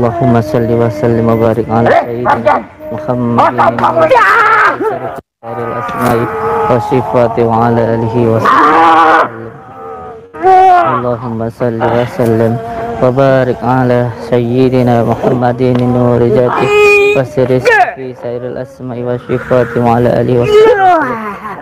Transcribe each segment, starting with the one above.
Allahumma salli wa sallim wa barik ala sayyidina Muhammadin al-asma'i wa sifati wa ala alihi wa sallam. Allahumma salli wa sallim wa barik ala sayyidina Muhammadin nuri jati wa sirri fi sairil asma'i wa sifati wa ala alihi wa sallam.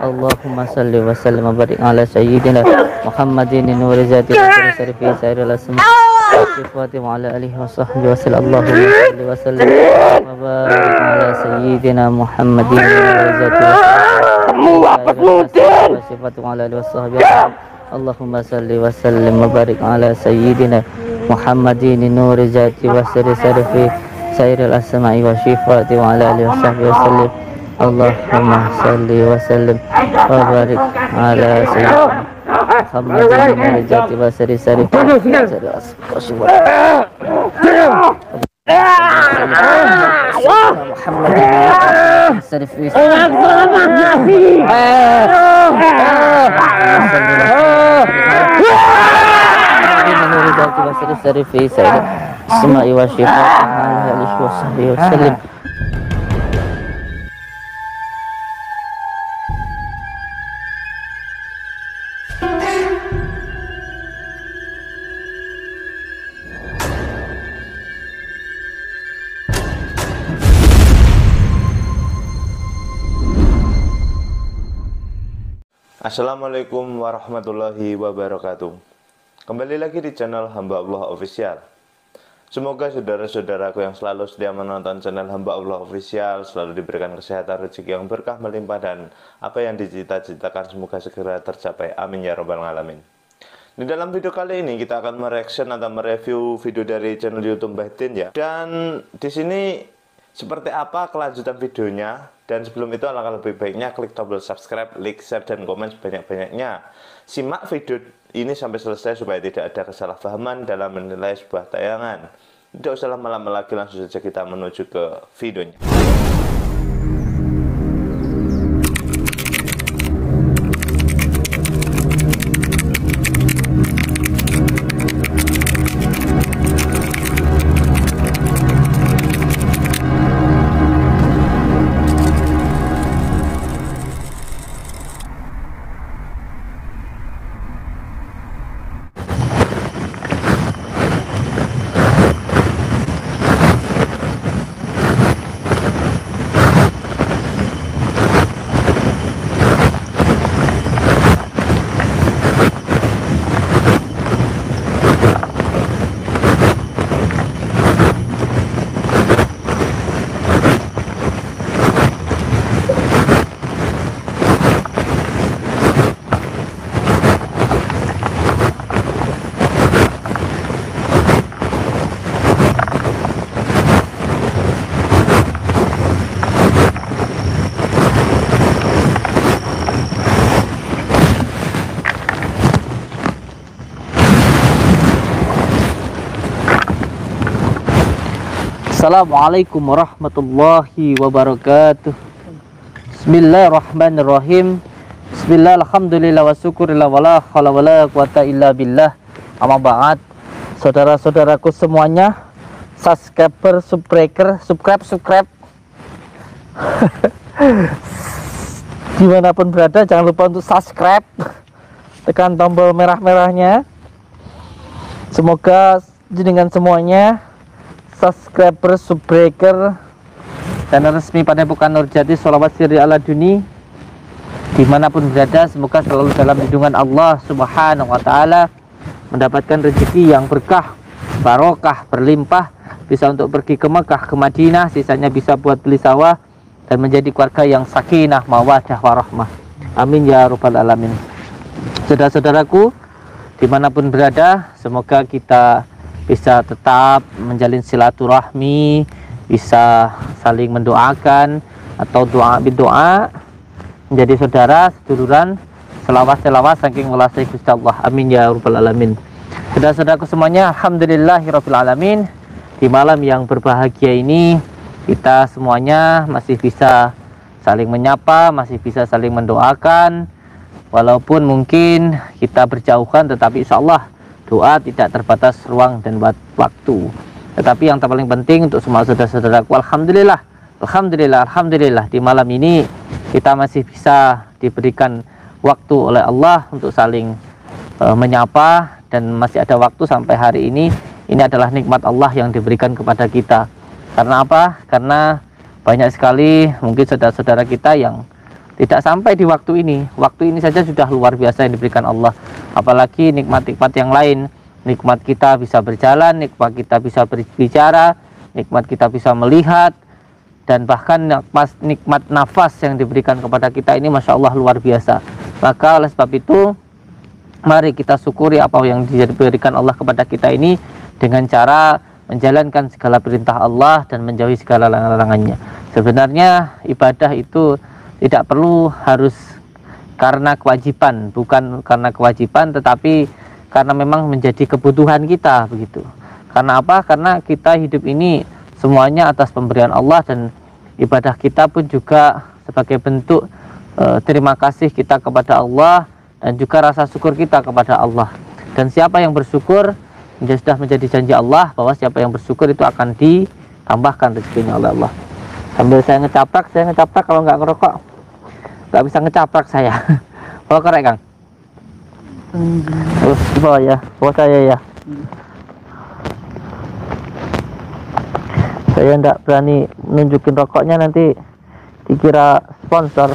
Allahumma salli wa sallim wa barik ala sayyidina Muhammadin nuri jati wa sirri fi sairil asma'i sifati wa ala alihi wa sahbihi wa sallam. Allahumma salli wa sallim wa barik ala sayyidina Muhammadin wa sifati wa ala alihi wa sahbihi. Allahumma salli wa sallim wa barik ala sayyidina Muhammadin nuri jati wa sirri fi sairil asma'i wa sifati wa ala alihi wa sahbihi wa sallam. Allahumma salli wa sallim wa barik ala sayyidina Muhammadin nuri jati wa sirri fi sairil asma'i wa sifati. Assalamualaikum warahmatullahi wabarakatuh. Kembali lagi di channel Hamba Allah Official. Semoga saudara-saudaraku yang selalu setia menonton channel Hamba Allah Official selalu diberikan kesehatan, rezeki yang berkah melimpah, dan apa yang dicita-citakan semoga segera tercapai. Amin ya rabbal alamin. Di dalam video kali ini kita akan mereaction atau mereview video dari channel YouTube Mbah Din ya. Dan di sini seperti apa kelanjutan videonya? Dan sebelum itu alangkah lebih baiknya klik tombol subscribe, like, share, dan komen sebanyak-banyaknya. Simak video ini sampai selesai supaya tidak ada kesalahpahaman dalam menilai sebuah tayangan. Tidak usah lama-lama lagi, langsung saja kita menuju ke videonya. Assalamualaikum warahmatullahi wabarakatuh. Bismillahirrahmanirrahim. Bismillah, alhamdulillah wa syukurillah wa la hawla wa la quwata illa billah. Amma ba'd. Saudara-saudaraku semuanya, subscriber, subscribe dimanapun berada, jangan lupa untuk subscribe, tekan tombol merah-merahnya. Semoga dengan semuanya subscriber, subbreaker, dan resmi pada Padepokan Nurjati Sholawat Sirri ala Duni dimanapun berada, semoga selalu dalam lindungan Allah Subhanahu wa ta'ala, mendapatkan rezeki yang berkah, barokah, berlimpah, bisa untuk pergi ke Mekah, ke Madinah, sisanya bisa buat beli sawah, dan menjadi keluarga yang sakinah, mawadah, warahmah. Amin ya rabbal alamin. Saudara-saudaraku dimanapun berada, semoga kita bisa tetap menjalin silaturahmi, bisa saling mendoakan atau doa bidoa, menjadi saudara seduluran, selawat saking welasih Gusti Allah. Amin ya rabbal alamin. Saudara-saudaraku semuanya, alhamdulillahirabbil alamin. Di malam yang berbahagia ini kita semuanya masih bisa saling menyapa, masih bisa saling mendoakan, walaupun mungkin kita berjauhan, tetapi insya Allah doa tidak terbatas ruang dan waktu. Tetapi yang terpaling penting untuk semua saudara-saudaraku, alhamdulillah di malam ini kita masih bisa diberikan waktu oleh Allah untuk saling menyapa, dan masih ada waktu sampai hari ini. Ini adalah nikmat Allah yang diberikan kepada kita. Karena apa? Karena banyak sekali mungkin saudara-saudara kita yang tidak sampai di waktu ini. Waktu ini saja sudah luar biasa yang diberikan Allah. Apalagi nikmat-nikmat yang lain. Nikmat kita bisa berjalan, nikmat kita bisa berbicara, nikmat kita bisa melihat, dan bahkan nikmat nafas yang diberikan kepada kita ini Masya Allah luar biasa. Maka oleh sebab itu, mari kita syukuri apa yang diberikan Allah kepada kita ini dengan cara menjalankan segala perintah Allah dan menjauhi segala larangannya. Sebenarnya ibadah itu tidak perlu harus karena kewajiban, bukan karena kewajiban, tetapi karena memang menjadi kebutuhan kita begitu. Karena apa? Karena kita hidup ini semuanya atas pemberian Allah, dan ibadah kita pun juga sebagai bentuk terima kasih kita kepada Allah dan juga rasa syukur kita kepada Allah. Dan siapa yang bersyukur, sudah menjadi janji Allah bahwa siapa yang bersyukur itu akan ditambahkan rezekinya oleh Allah. Sambil saya ngecaprak kalau nggak ngerokok nggak bisa ngecaprak saya. Bawa korek Kang. Oh, bawa ya, bawa saya ya. Saya nggak berani nunjukin rokoknya, nanti dikira sponsor.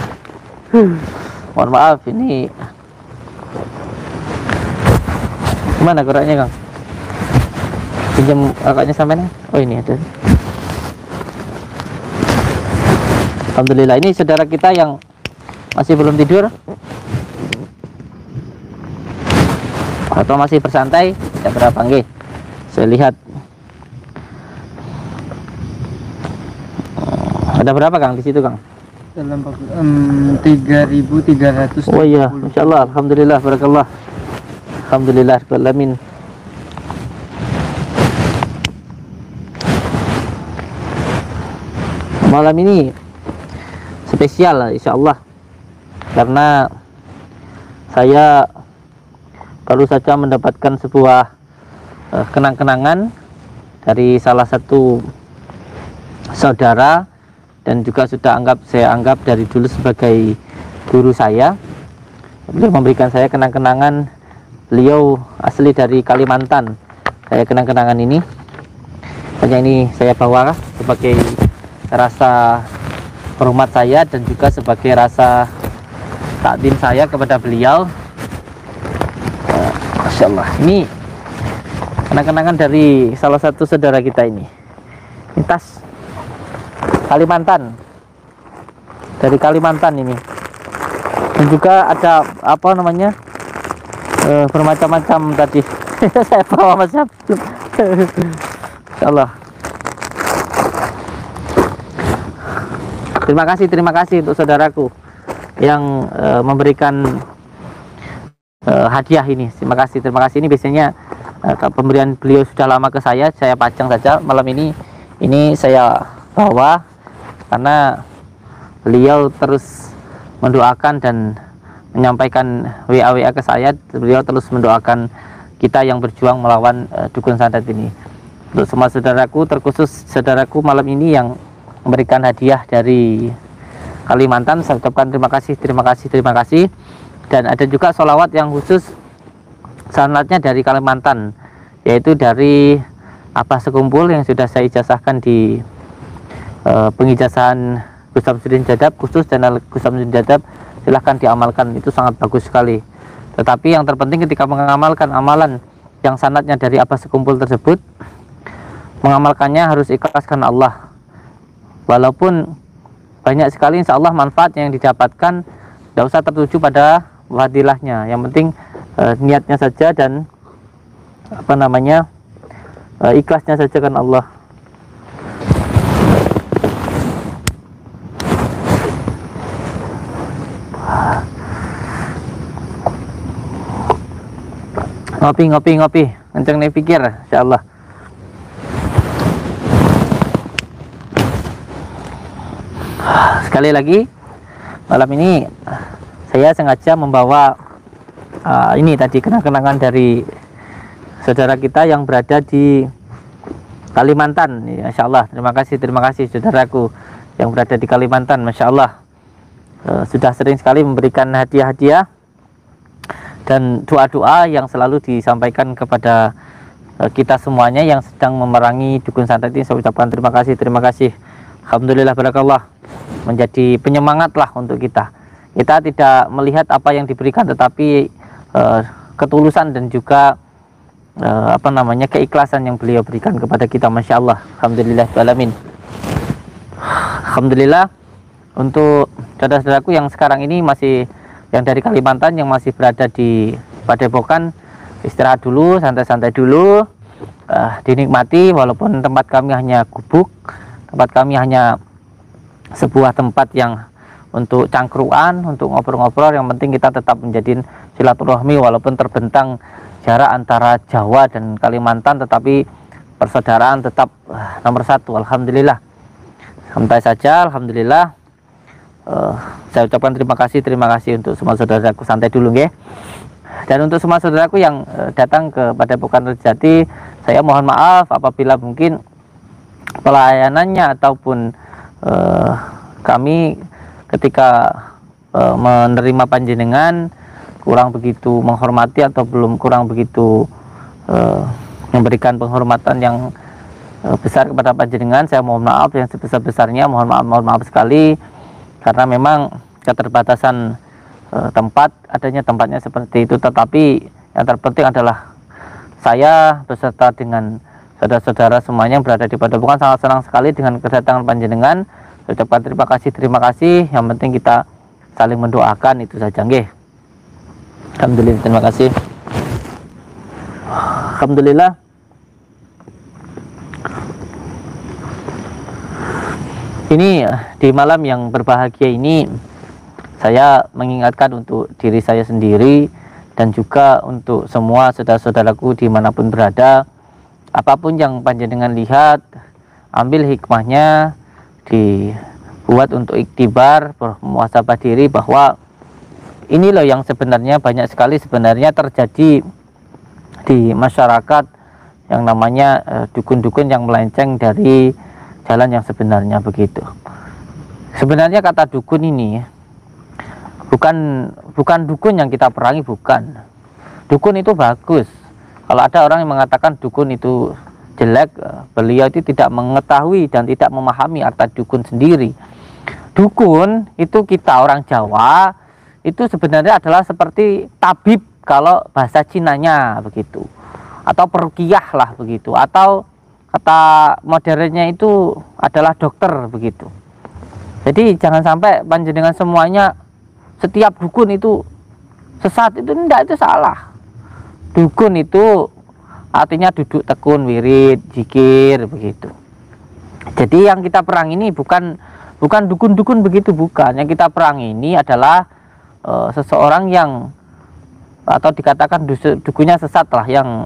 Mohon maaf, ini gimana koreknya Kang? Pinjam rokoknya sampai nih. Oh ini ada. Alhamdulillah, ini saudara kita yang masih belum tidur atau masih bersantai, tidak berapa nggih. Saya lihat ada berapa Kang di situ Kang? Dalam 3.300. Oh iya, insyaallah, alhamdulillah, barakallah. Alhamdulillah alamin. Malam ini spesial insyaallah, karena saya baru saja mendapatkan sebuah kenang-kenangan dari salah satu saudara, dan juga saya anggap dari dulu sebagai guru saya. Beliau memberikan saya kenang-kenangan. Beliau asli dari Kalimantan. Saya kenang-kenangan ini, hanya ini saya bawa sebagai rasa hormat saya dan juga sebagai rasa takdim saya kepada beliau. Masya Allah, ini kenang-kenangan dari salah satu saudara kita ini. Ini tas Kalimantan, dari Kalimantan ini, dan juga ada apa namanya bermacam-macam tadi. Saya bawa macam insyaallah. Terima kasih untuk saudaraku yang memberikan hadiah ini. Terima kasih. Ini biasanya pemberian beliau sudah lama ke saya pajang saja. Malam ini saya bawa karena beliau terus mendoakan dan menyampaikan WA ke saya. Beliau terus mendoakan kita yang berjuang melawan dukun santet ini. Untuk semua saudaraku, terkhusus saudaraku malam ini yang memberikan hadiah dari Kalimantan, saya ucapkan terima kasih. Dan ada juga sholawat yang khusus sanatnya dari Kalimantan, yaitu dari Abah Sekumpul yang sudah saya ijazahkan di pengijazahan Gus Samsudin Jadab, khusus channel Gus Samsudin Jadab. Silahkan diamalkan, itu sangat bagus sekali. Tetapi yang terpenting ketika mengamalkan amalan yang sanatnya dari Abah Sekumpul tersebut, mengamalkannya harus ikhlas karena Allah. Walaupun banyak sekali insya Allah manfaat yang didapatkan, tidak usah tertuju pada fadilahnya. Yang penting niatnya saja dan ikhlasnya saja kan Allah. Ngopi, kenceng nih pikir, insyaallah. Sekali lagi, malam ini saya sengaja membawa ini tadi kenang-kenangan dari saudara kita yang berada di Kalimantan. Ya, Masya Allah, terima kasih saudaraku yang berada di Kalimantan. Masya Allah, sudah sering sekali memberikan hadiah-hadiah dan doa-doa yang selalu disampaikan kepada kita semuanya yang sedang memerangi dukun santet ini. Saya ucapkan terima kasih. Alhamdulillah, barakallah, menjadi penyemangat lah untuk kita. Kita tidak melihat apa yang diberikan, tetapi ketulusan dan juga keikhlasan yang beliau berikan kepada kita. Masya Allah, alhamdulillah alamin. Alhamdulillah untuk saudara-saudaraku yang sekarang ini masih yang dari Kalimantan yang masih berada di Padepokan, istirahat dulu, santai-santai dulu, dinikmati walaupun tempat kami hanya gubuk, tempat kami hanya sebuah tempat yang untuk cangkruan, untuk ngobrol-ngobrol. Yang penting kita tetap menjadi silaturahmi walaupun terbentang jarak antara Jawa dan Kalimantan, tetapi persaudaraan tetap nomor satu. Alhamdulillah, santai saja, alhamdulillah. Saya ucapkan terima kasih untuk semua saudaraku. Santai dulu nggih. Dan untuk semua saudaraku yang datang ke Padepokan Nurjati, saya mohon maaf apabila mungkin pelayanannya ataupun kami ketika menerima panjenengan kurang begitu menghormati atau kurang begitu memberikan penghormatan yang besar kepada panjenengan. Saya mohon maaf yang sebesar-besarnya, mohon maaf sekali, karena memang keterbatasan tempat, adanya tempatnya seperti itu. Tetapi yang terpenting adalah saya beserta dengan saudara-saudara semuanya yang berada di Padepokan sangat senang sekali dengan kedatangan panjenengan. Saya ucapkan terima kasih. Yang penting kita saling mendoakan, itu saja nggih. Alhamdulillah, terima kasih. Alhamdulillah. Ini di malam yang berbahagia ini, saya mengingatkan untuk diri saya sendiri dan juga untuk semua saudara-saudaraku dimanapun berada. Apapun yang panjenengan lihat, ambil hikmahnya, dibuat untuk iktibar, muhasabah diri bahwa ini loh yang sebenarnya banyak sekali sebenarnya terjadi di masyarakat yang namanya dukun-dukun yang melenceng dari jalan yang sebenarnya begitu. Sebenarnya kata dukun ini bukan dukun yang kita perangi, bukan. Dukun itu bagus. Kalau ada orang yang mengatakan dukun itu jelek, beliau itu tidak mengetahui dan tidak memahami arti dukun sendiri. Dukun itu kita orang Jawa itu sebenarnya adalah seperti tabib kalau bahasa Cinanya begitu, atau peruqyah lah begitu, atau kata modernnya itu adalah dokter begitu. Jadi jangan sampai panjenengan semuanya setiap dukun itu sesat, itu tidak, itu salah. Dukun itu artinya duduk tekun, wirid, zikir begitu. Jadi yang kita perang ini bukan dukun-dukun begitu, bukan. Yang kita perang ini adalah seseorang yang atau dikatakan dukunnya sesat lah, yang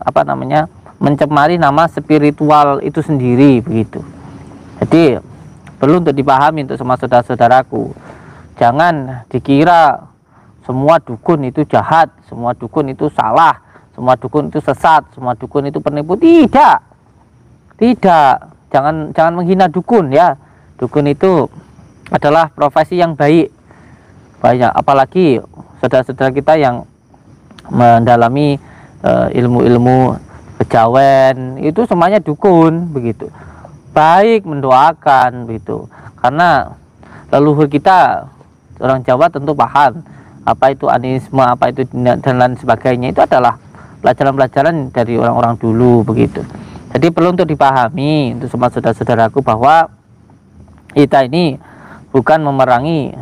mencemari nama spiritual itu sendiri begitu. Jadi perlu untuk dipahami untuk semua saudara-saudaraku. Jangan dikira semua dukun itu jahat, semua dukun itu salah, semua dukun itu sesat, semua dukun itu penipu. Tidak. Jangan menghina dukun ya. Dukun itu adalah profesi yang baik. Banyak, apalagi saudara-saudara kita yang mendalami ilmu-ilmu kejawen, itu semuanya dukun begitu. Baik mendoakan begitu. Karena leluhur kita orang Jawa tentu paham apa itu animisme, apa itu dan lain sebagainya. Itu adalah pelajaran-pelajaran dari orang-orang dulu begitu. Jadi perlu untuk dipahami untuk semua saudara-saudaraku bahwa kita ini bukan memerangi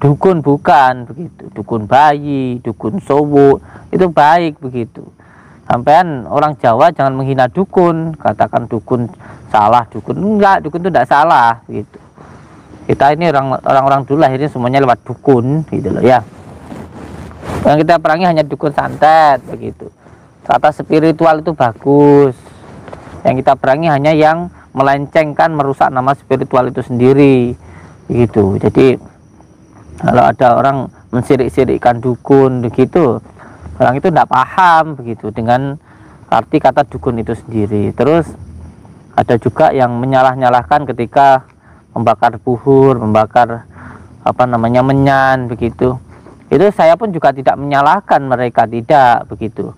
dukun, bukan begitu. Dukun bayi, dukun sowo itu baik begitu. Sampean orang Jawa jangan menghina dukun, katakan dukun salah, dukun enggak, dukun itu tidak salah gitu. Kita ini orang-orang dulu akhirnya semuanya lewat dukun gitu loh ya. Yang kita perangi hanya dukun santet begitu. Kata spiritual itu bagus. Yang kita perangi hanya yang melencengkan, merusak nama spiritual itu sendiri begitu. Jadi kalau ada orang mensirik-sirikkan dukun begitu, orang itu tidak paham begitu dengan arti kata dukun itu sendiri. Terus Ada juga yang menyalah-nyalahkan ketika membakar buhur, membakar menyan begitu. Itu saya pun juga tidak menyalahkan mereka, tidak begitu.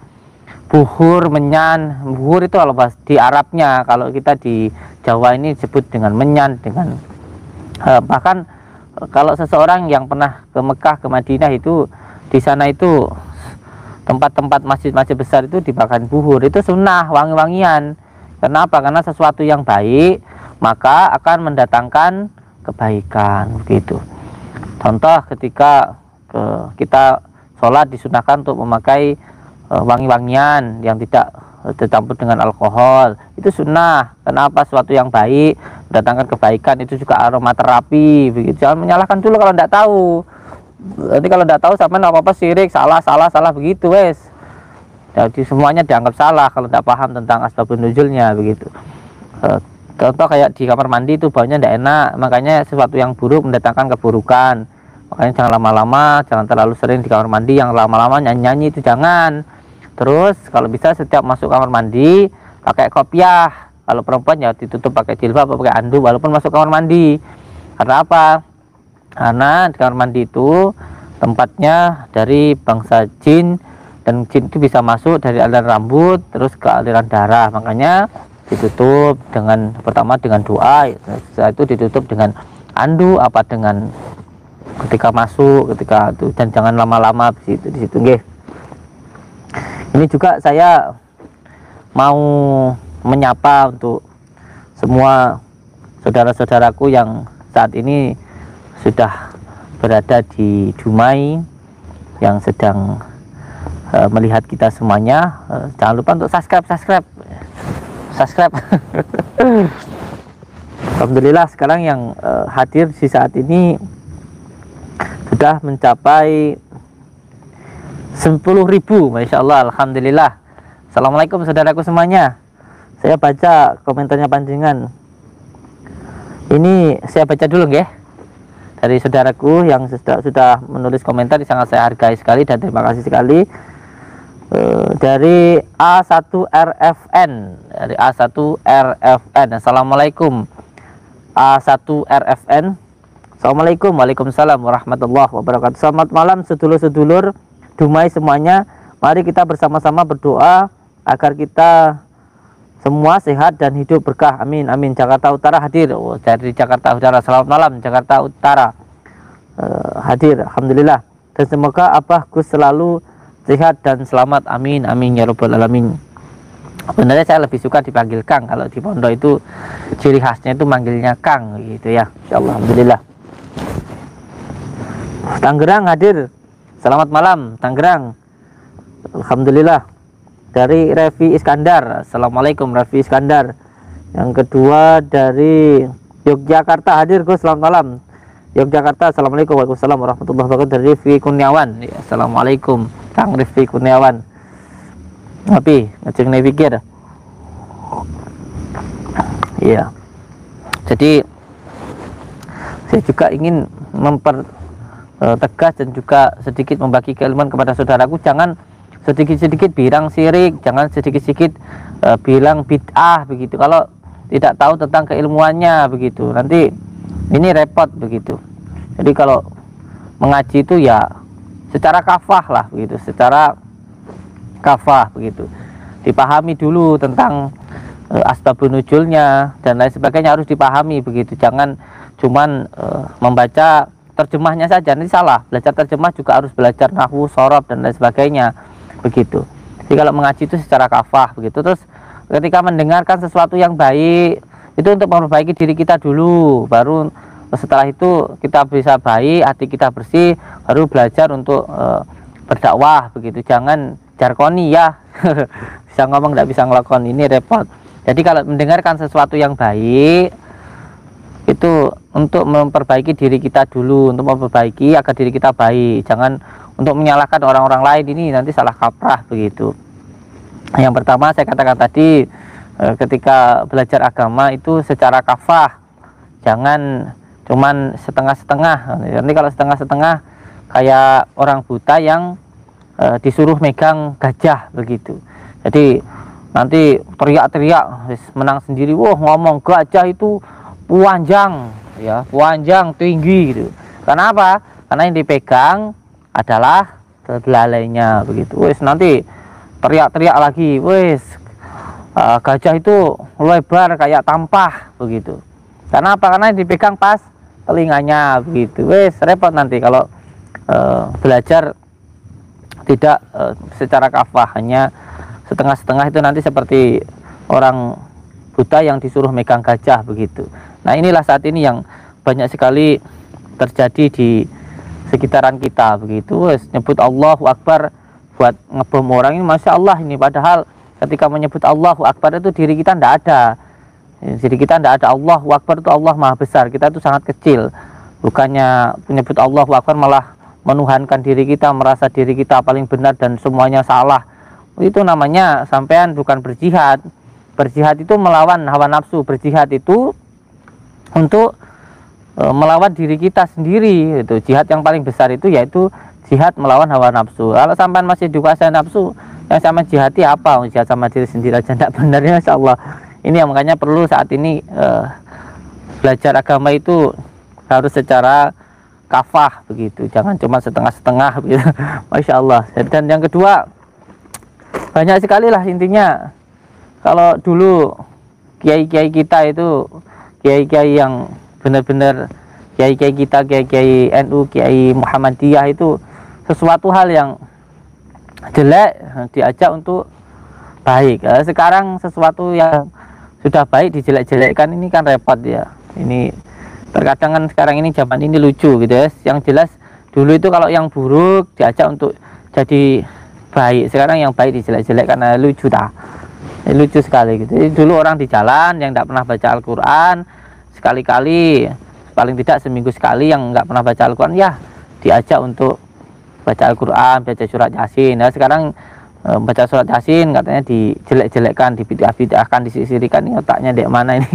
Buhur, menyan, buhur itu kalau di Arabnya, kalau kita di Jawa ini disebut dengan menyan, dengan bahkan kalau seseorang yang pernah ke Mekah, ke Madinah itu, di sana itu tempat-tempat masjid-masjid besar itu dibakar buhur, itu sunnah, wangi-wangian. Kenapa? Karena sesuatu yang baik maka akan mendatangkan kebaikan begitu. Contoh ketika kita sholat disunahkan untuk memakai wangi-wangian yang tidak tercampur dengan alkohol, itu sunnah. Kenapa? Sesuatu yang baik mendatangkan kebaikan, itu juga aromaterapi begitu. Jangan menyalahkan dulu kalau tidak tahu. Nanti kalau tidak tahu sama apa-apa syirik, salah begitu wes. Jadi semuanya dianggap salah kalau tidak paham tentang asbabun nuzulnya begitu. Contoh kayak di kamar mandi itu baunya tidak enak, makanya sesuatu yang buruk mendatangkan keburukan. Makanya jangan lama-lama, jangan terlalu sering di kamar mandi yang lama-lama nyanyi-nyanyi, itu jangan. Terus kalau bisa setiap masuk kamar mandi pakai kopiah. Kalau perempuan ya ditutup pakai jilbab atau pakai anduk walaupun masuk kamar mandi. Karena apa? Karena di kamar mandi itu tempatnya dari bangsa jin, dan jin itu bisa masuk dari aliran rambut terus ke aliran darah. Makanya ditutup pertama dengan doa, setelah itu ditutup dengan anduk dengan ketika masuk, ketika itu, dan jangan lama-lama di situ nggih. Ini juga saya mau menyapa untuk semua saudara-saudaraku yang saat ini sudah berada di Dumai, yang sedang melihat kita semuanya. Jangan lupa untuk subscribe. Alhamdulillah sekarang yang hadir di saat ini sudah mencapai 10.000, Masya Allah, Alhamdulillah. Assalamualaikum saudaraku semuanya. Saya baca komentarnya panjenengan. Ini saya baca dulu ya, dari saudaraku yang sudah menulis komentar, sangat saya hargai sekali dan terima kasih sekali. Dari A1RFN, Assalamualaikum A1RFN. Assalamualaikum. Waalaikumsalam warahmatullahi wabarakatuh. Selamat malam sedulur-sedulur Dumai semuanya. Mari kita bersama-sama berdoa agar kita semua sehat dan hidup berkah. Amin amin. Jakarta Utara hadir. Dari Jakarta Utara. Selamat malam Jakarta Utara. Hadir. Alhamdulillah. Dan semoga Abah Gus selalu sehat dan selamat. Amin amin ya rabbal alamin. Sebenarnya saya lebih suka dipanggil Kang. Kalau di pondok itu ciri khasnya itu manggilnya Kang gitu ya. Insyaallah. Alhamdulillah. Tangerang hadir. Selamat malam Tangerang. Alhamdulillah. Dari Revi Iskandar. Assalamualaikum Revi Iskandar. Yang kedua dari Yogyakarta hadir Gus. Selamat malam Yogyakarta. Assalamualaikum. Waalaikumsalam warahmatullahi wabarakatuh. Dari Rifki Kurniawan. Ya, assalamualaikum Kang Rifki Kurniawan. Tapi ngecek pikir. Iya. Jadi saya juga ingin tegas dan juga sedikit membagi keilmuan kepada saudaraku. Jangan sedikit-sedikit bilang syirik, jangan sedikit-sedikit bilang bid'ah begitu. Kalau tidak tahu tentang keilmuannya begitu, nanti ini repot begitu. Jadi kalau mengaji itu ya secara kafah lah begitu, secara kafah begitu. Dipahami dulu tentang asbabun nuzulnya dan lain sebagainya, harus dipahami begitu. Jangan cuman membaca terjemahnya saja, nanti salah. Belajar terjemah juga harus belajar nahwu, shorof dan lain sebagainya begitu. Jadi kalau mengaji itu secara kafah begitu. Terus ketika mendengarkan sesuatu yang baik itu untuk memperbaiki diri kita dulu, baru setelah itu kita bisa baik, hati kita bersih, baru belajar untuk berdakwah begitu. Jangan jarkoni ya. Bisa ngomong tidak bisa ngelakon, ini repot. Jadi kalau mendengarkan sesuatu yang baik itu untuk memperbaiki diri kita dulu, untuk memperbaiki agar diri kita baik. Jangan untuk menyalahkan orang-orang lain, ini nanti salah kaprah begitu. Yang pertama saya katakan tadi, ketika belajar agama itu secara kafah, jangan cuman setengah-setengah. Nanti kalau setengah-setengah kayak orang buta yang disuruh megang gajah begitu. Jadi nanti teriak-teriak menang sendiri, wah ngomong gajah itu panjang ya, panjang tinggi gitu. Karena apa? Karena yang dipegang adalah belalainya begitu. Wes nanti teriak-teriak lagi, wes gajah itu lebar kayak tampah begitu. Karena apa? Karena yang dipegang pas telinganya begitu. Wes repot nanti kalau belajar tidak secara kafah, hanya setengah-setengah, itu nanti seperti orang buta yang disuruh megang gajah begitu. Nah inilah saat ini yang banyak sekali terjadi di sekitaran kita begitu. Wes nyebut Allahu Akbar buat ngebom orang ini, masya Allah ini, padahal ketika menyebut Allahu Akbar itu diri kita tidak ada, diri kita tidak ada. Allahu Akbar itu Allah maha besar, kita itu sangat kecil. Bukannya menyebut Allahu Akbar malah menuhankan diri kita, merasa diri kita paling benar dan semuanya salah. Itu namanya sampean bukan berjihad. Berjihad itu melawan hawa nafsu, berjihad itu untuk melawan diri kita sendiri. Itu jihad yang paling besar, itu yaitu jihad melawan hawa nafsu. Kalau sampean masih dikuasai nafsu, yang sama jihadi apa? Jihad sama diri sendiri aja tidak benar, ya Masya Allah. Ini yang makanya perlu saat ini belajar agama itu harus secara kafah begitu, jangan cuma setengah-setengah begitu. Masya Allah. Dan yang kedua, banyak sekali lah intinya. Kalau dulu kiai-kiai kita itu, kiai-kiai yang benar-benar kiai-kiai kita, kiai-kiai NU, kiai Muhammadiyah itu, sesuatu hal yang jelek diajak untuk baik. Sekarang sesuatu yang sudah baik dijelek-jelekkan, ini kan repot ya. Ini terkadang kan sekarang ini zaman ini lucu gitu ya. Yang jelas dulu itu kalau yang buruk diajak untuk jadi baik, sekarang yang baik dijelek-jelek karena lucu dah. Lucu sekali gitu. Jadi dulu orang di jalan yang tidak pernah baca Al-Quran, sekali-kali, paling tidak seminggu sekali yang nggak pernah baca Al-Quran, ya diajak untuk baca Al-Quran, baca surat Yasin. Nah sekarang baca surat Yasin katanya dijelek-jelekkan, dibid'ah-bid'ahkan, disisirikan. Ini otaknya dek mana ini?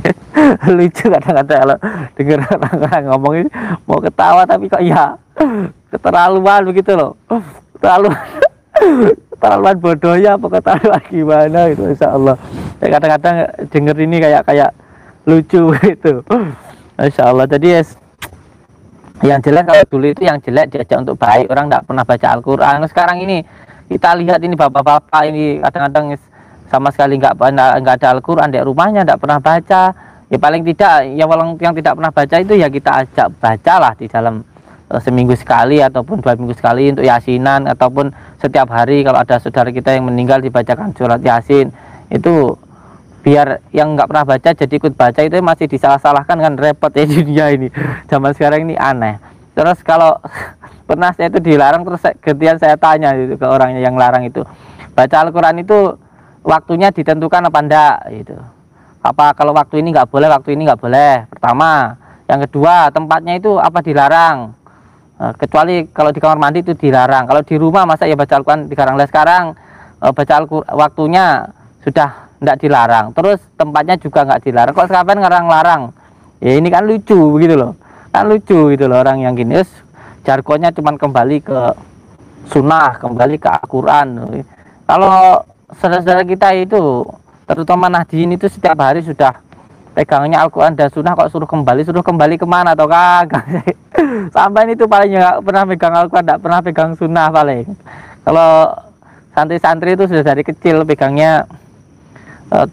Lucu kadang-kadang kalau dengar orang-orang ngomong ini, mau ketawa tapi kok ya keterlaluan begitu loh. Keterlaluan bodohnya apa keterlaluan gimana gitu, Insya Allah. Ya, kadang-kadang denger ini kayak lucu gitu, Insya Allah. Jadi yang jelek, kalau dulu itu yang jelek diajak untuk baik, orang tidak pernah baca Al-Quran. Sekarang ini kita lihat ini bapak-bapak ini kadang-kadang sama sekali nggak ada Al-Quran di rumahnya, tidak pernah baca. Ya paling tidak yang tidak pernah baca itu ya kita ajak bacalah di dalam seminggu sekali ataupun 2 minggu sekali untuk yasinan, ataupun setiap hari kalau ada saudara kita yang meninggal dibacakan surat Yasin. Itu biar yang nggak pernah baca jadi ikut baca, itu masih disalah-salahkan, kan repot ya dunia ini. Zaman sekarang ini aneh. Terus kalau pernah saya itu dilarang, terus gantian saya tanya gitu ke orangnya yang larang itu, baca Al-Quran itu waktunya ditentukan apa enggak gitu. Apa kalau waktu ini nggak boleh, waktu ini nggak boleh, pertama. Yang kedua, tempatnya itu apa dilarang, kecuali kalau di kamar mandi itu dilarang. Kalau di rumah masa ya baca Al-Quran dilarang. Sekarang baca Al-Quran waktunya sudah nggak dilarang, terus tempatnya juga nggak dilarang. Kok sekarang ngarang-larang? Ya ini kan lucu begitu loh, kan lucu gitu loh orang yang gini. Jargonnya cuman kembali ke sunnah, kembali ke Al-Quran. Kalau saudara-saudara kita itu, terutama Nahdien itu setiap hari sudah pegangannya Al-Quran dan sunnah, kok suruh kembali kemana atau kagak? Sampai itu paling nggak pernah pegang Al-Quran, nggak pernah pegang sunnah paling. Kalau santri-santri itu sudah dari kecil pegangnya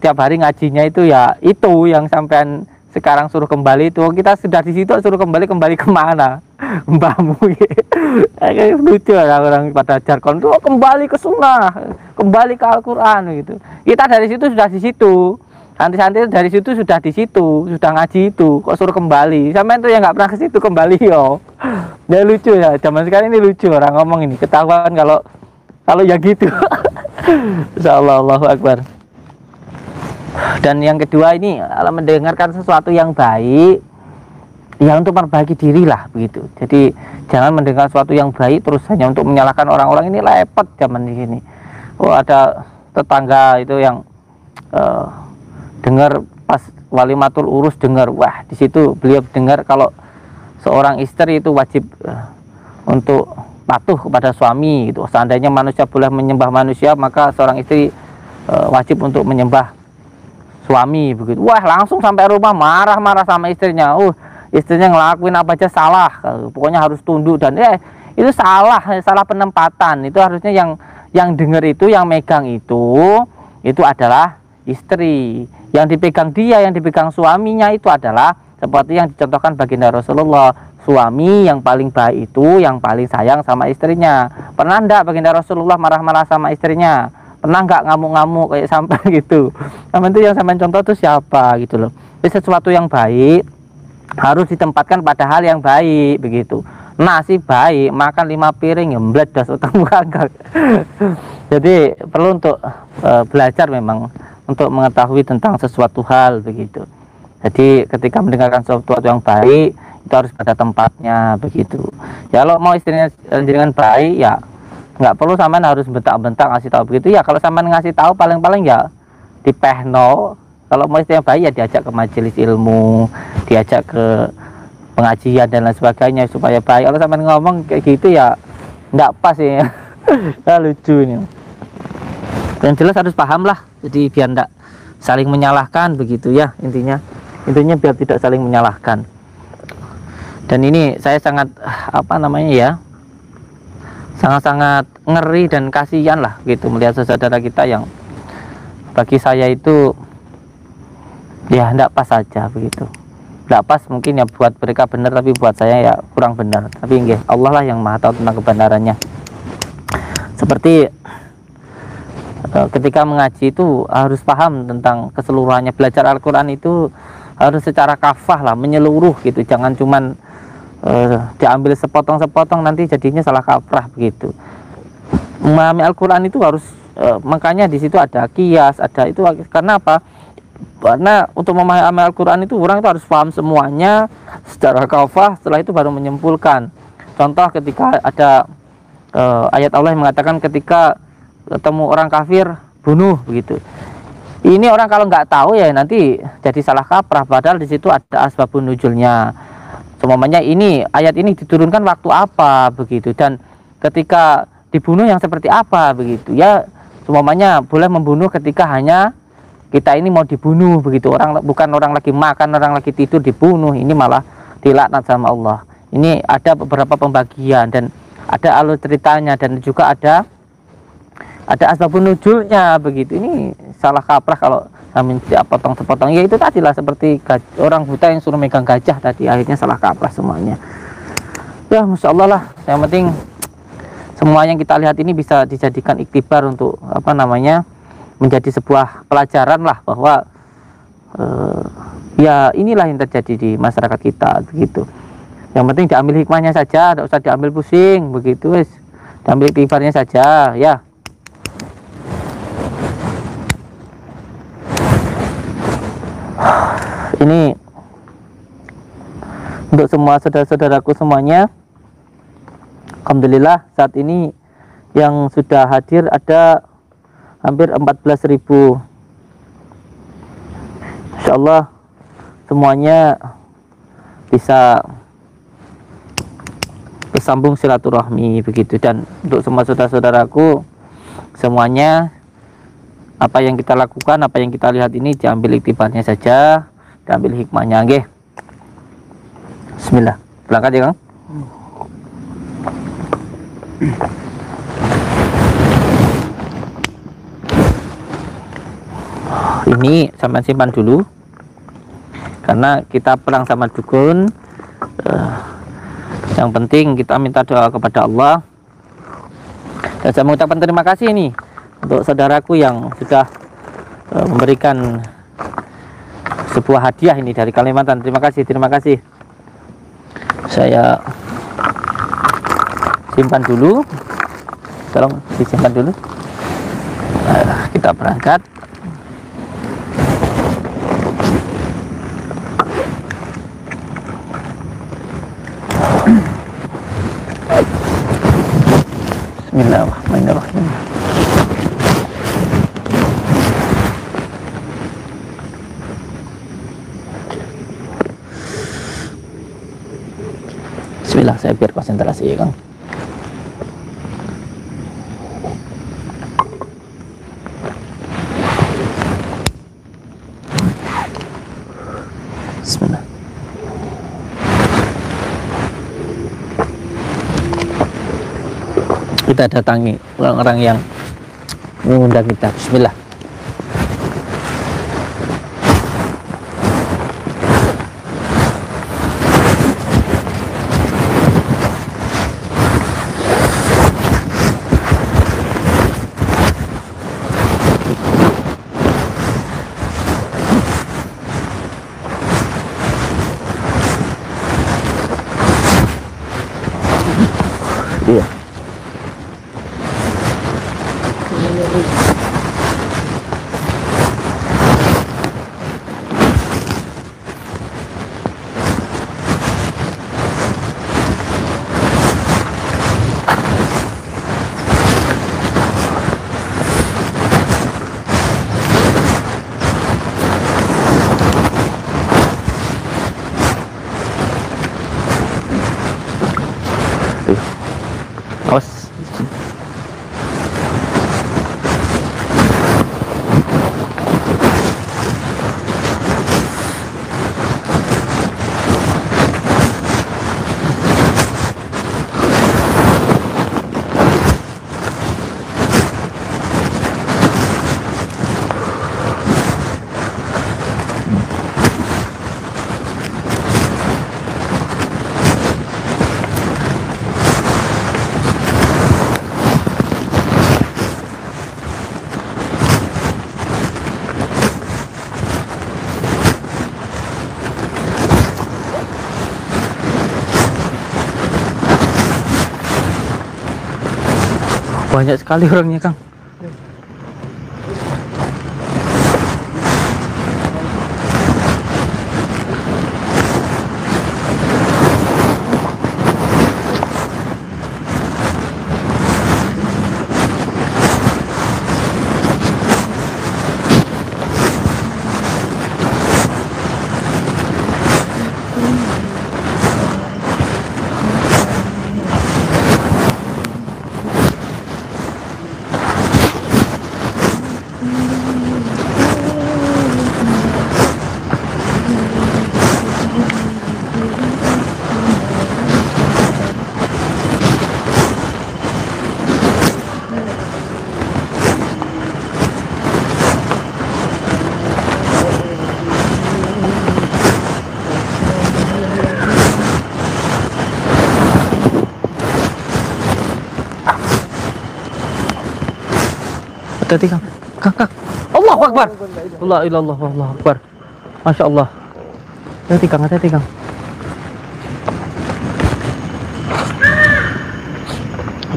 tiap hari ngajinya itu ya itu yang sampean sekarang suruh kembali itu. Kita sudah di situ, suruh kembali kemana? Mbahmu gitu. Lucu orang pada jargon tuh, kembali ke sunnah, kembali ke Al-Quran gitu. Kita dari situ sudah di situ, santri-santri dari situ sudah di situ, sudah ngaji itu, kok suruh kembali. Sampai itu yang nggak pernah ke situ kembali yo. Ya lucu ya, zaman sekarang ini lucu orang ngomong ini, ketahuan kalau ya gitu. Insyaallah, Allahu Akbar. Dan yang kedua ini, kalau mendengarkan sesuatu yang baik, ya untuk memperbaiki diri lah begitu. Jadi jangan mendengar sesuatu yang baik terus hanya untuk menyalahkan orang-orang, ini repot zaman ini. Oh ada tetangga itu yang dengar pas walimatul urus, dengar, wah di situ beliau dengar kalau seorang istri itu wajib untuk patuh kepada suami gitu. Seandainya manusia boleh menyembah manusia, maka seorang istri wajib untuk menyembah suami begitu. Wah, langsung sampai rumah marah-marah sama istrinya. Istrinya ngelakuin apa aja salah, pokoknya harus tunduk. Dan itu salah penempatan. Itu harusnya yang dengar itu, yang megang itu adalah istri. Yang dipegang dia, yang dipegang suaminya itu adalah seperti yang dicontohkan baginda Rasulullah. Suami yang paling baik itu yang paling sayang sama istrinya. Pernah enggak baginda Rasulullah marah-marah sama istrinya? Pernah nggak ngamuk-ngamuk kayak sampai gitu? Sama itu yang sampai contoh itu siapa gitu loh. Jadi sesuatu yang baik harus ditempatkan pada hal yang baik begitu. Nasi baik, makan 5 piring ya mbledos utang bangkak. Jadi perlu untuk belajar memang untuk mengetahui tentang sesuatu hal begitu. Jadi ketika mendengarkan sesuatu yang baik itu harus pada tempatnya begitu. Ya, kalau mau istrinya dengan baik ya nggak perlu sampean harus bentak-bentak ngasih tahu begitu ya. Kalau sampean ngasih tahu paling-paling ya dipehno. Kalau mau istrinya baik ya diajak ke majelis ilmu, diajak ke pengajian dan lain sebagainya supaya baik. Kalau sampean ngomong kayak gitu ya nggak pas ya. Lucu ini. Dan jelas harus paham lah. Jadi biar nggak saling menyalahkan begitu ya intinya biar tidak saling menyalahkan. Dan ini saya sangat sangat ngeri dan kasihan lah gitu melihat saudara kita yang bagi saya itu ya tidak pas saja begitu. Tidak pas mungkin ya buat mereka benar, tapi buat saya ya kurang benar. Tapi nggih, Allah lah yang maha tahu tentang kebenarannya. Seperti ketika mengaji itu harus paham tentang keseluruhannya. Belajar Al-Quran itu harus secara kafah lah, menyeluruh gitu. Jangan cuman diambil sepotong-sepotong nanti jadinya salah kaprah begitu. Memahami Al-Quran itu harus makanya di situ ada kias, ada itu. Karena apa? Karena untuk memahami Al-Quran itu orang itu harus paham semuanya secara kafah, setelah itu baru menyimpulkan. Contoh ketika ada ayat Allah yang mengatakan ketika ketemu orang kafir bunuh begitu. Ini orang kalau nggak tahu ya nanti jadi salah kaprah, padahal di situ ada asbabun nuzulnya. Semuanya ini ayat ini diturunkan waktu apa begitu, dan ketika dibunuh yang seperti apa begitu ya. Semuanya boleh membunuh ketika hanya kita ini mau dibunuh begitu, bukan orang lagi makan, orang lagi tidur dibunuh, ini malah dilaknat sama Allah. Ini ada beberapa pembagian dan ada alur ceritanya dan juga ada asbabun nuzulnya begitu. Ini salah kaprah kalau kami potong-potong ya, itu tadilah seperti orang buta yang suruh megang gajah tadi, akhirnya salah kaprah semuanya ya. Masya Allah lah, yang penting semua yang kita lihat ini bisa dijadikan iktibar untuk menjadi sebuah pelajaran lah, bahwa ya inilah yang terjadi di masyarakat kita begitu. Yang penting diambil hikmahnya saja, tidak usah diambil pusing begitu, wis diambil iktibarnya saja ya. Ini untuk semua saudara-saudaraku semuanya, alhamdulillah saat ini yang sudah hadir ada hampir 14.000. Insyaallah semuanya bisa bersambung silaturahmi begitu. Dan untuk semua saudara-saudaraku semuanya, apa yang kita lakukan, apa yang kita lihat ini diambil iktibarnya saja, diambil hikmahnya nggih. Bismillah. Berangkat ya, Kang. Ini sampai simpan dulu karena kita perang sama dukun. Yang penting kita minta doa kepada Allah. Dan saya mengucapkan terima kasih ini untuk saudaraku yang sudah memberikan sebuah hadiah ini dari Kalimantan. Terima kasih. Saya simpan dulu, tolong disimpan dulu. Kita berangkat. Bismillahirrahmanirrahim. Bismillah, saya biar konsentrasi ya, Kang. Bismillah. Kita datangi orang-orang yang mengundang kita. Bismillah. Iya. Awas. Banyak sekali orangnya, Kang. Hati-hati, Kang. Kang. Allahu Akbar. La ilaha illallah, Allahu Akbar. Masya Allah. Hati-hati, Kang. Hati-hati, Kang.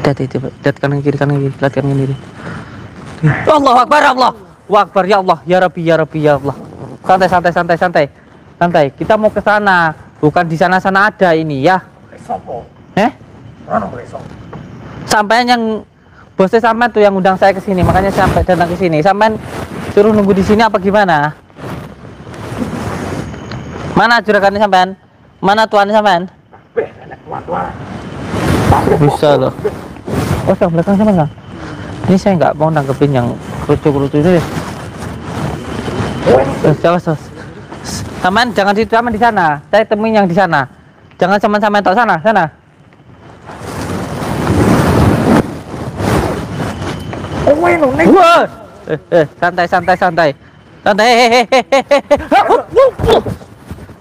Hati-hati. Lihat kanan kiri, kanan kiri. Lihat kanan kiri. Allahu Akbar, Allah. Akbar, ya Allah. Ya Rabbi, ya Rabbi, ya Allah. Santai. Kita mau ke sana. Bukan di sana-sana ada ini ya. Sampai yang bosnya sampean tuh yang undang saya ke sini, makanya sampai datang ke sini. Sampean suruh nunggu di sini apa gimana? Mana juragannya sampean? Mana tuannya sampean? Bisa loh. Oh, yang belakang sampean, Kang. Ini saya nggak mau nanggepin yang kerucu-kerucu itu deh. Sampean jangan di sana. Saya temuin yang di sana. Jangan sampean tok sana. Wah, santai.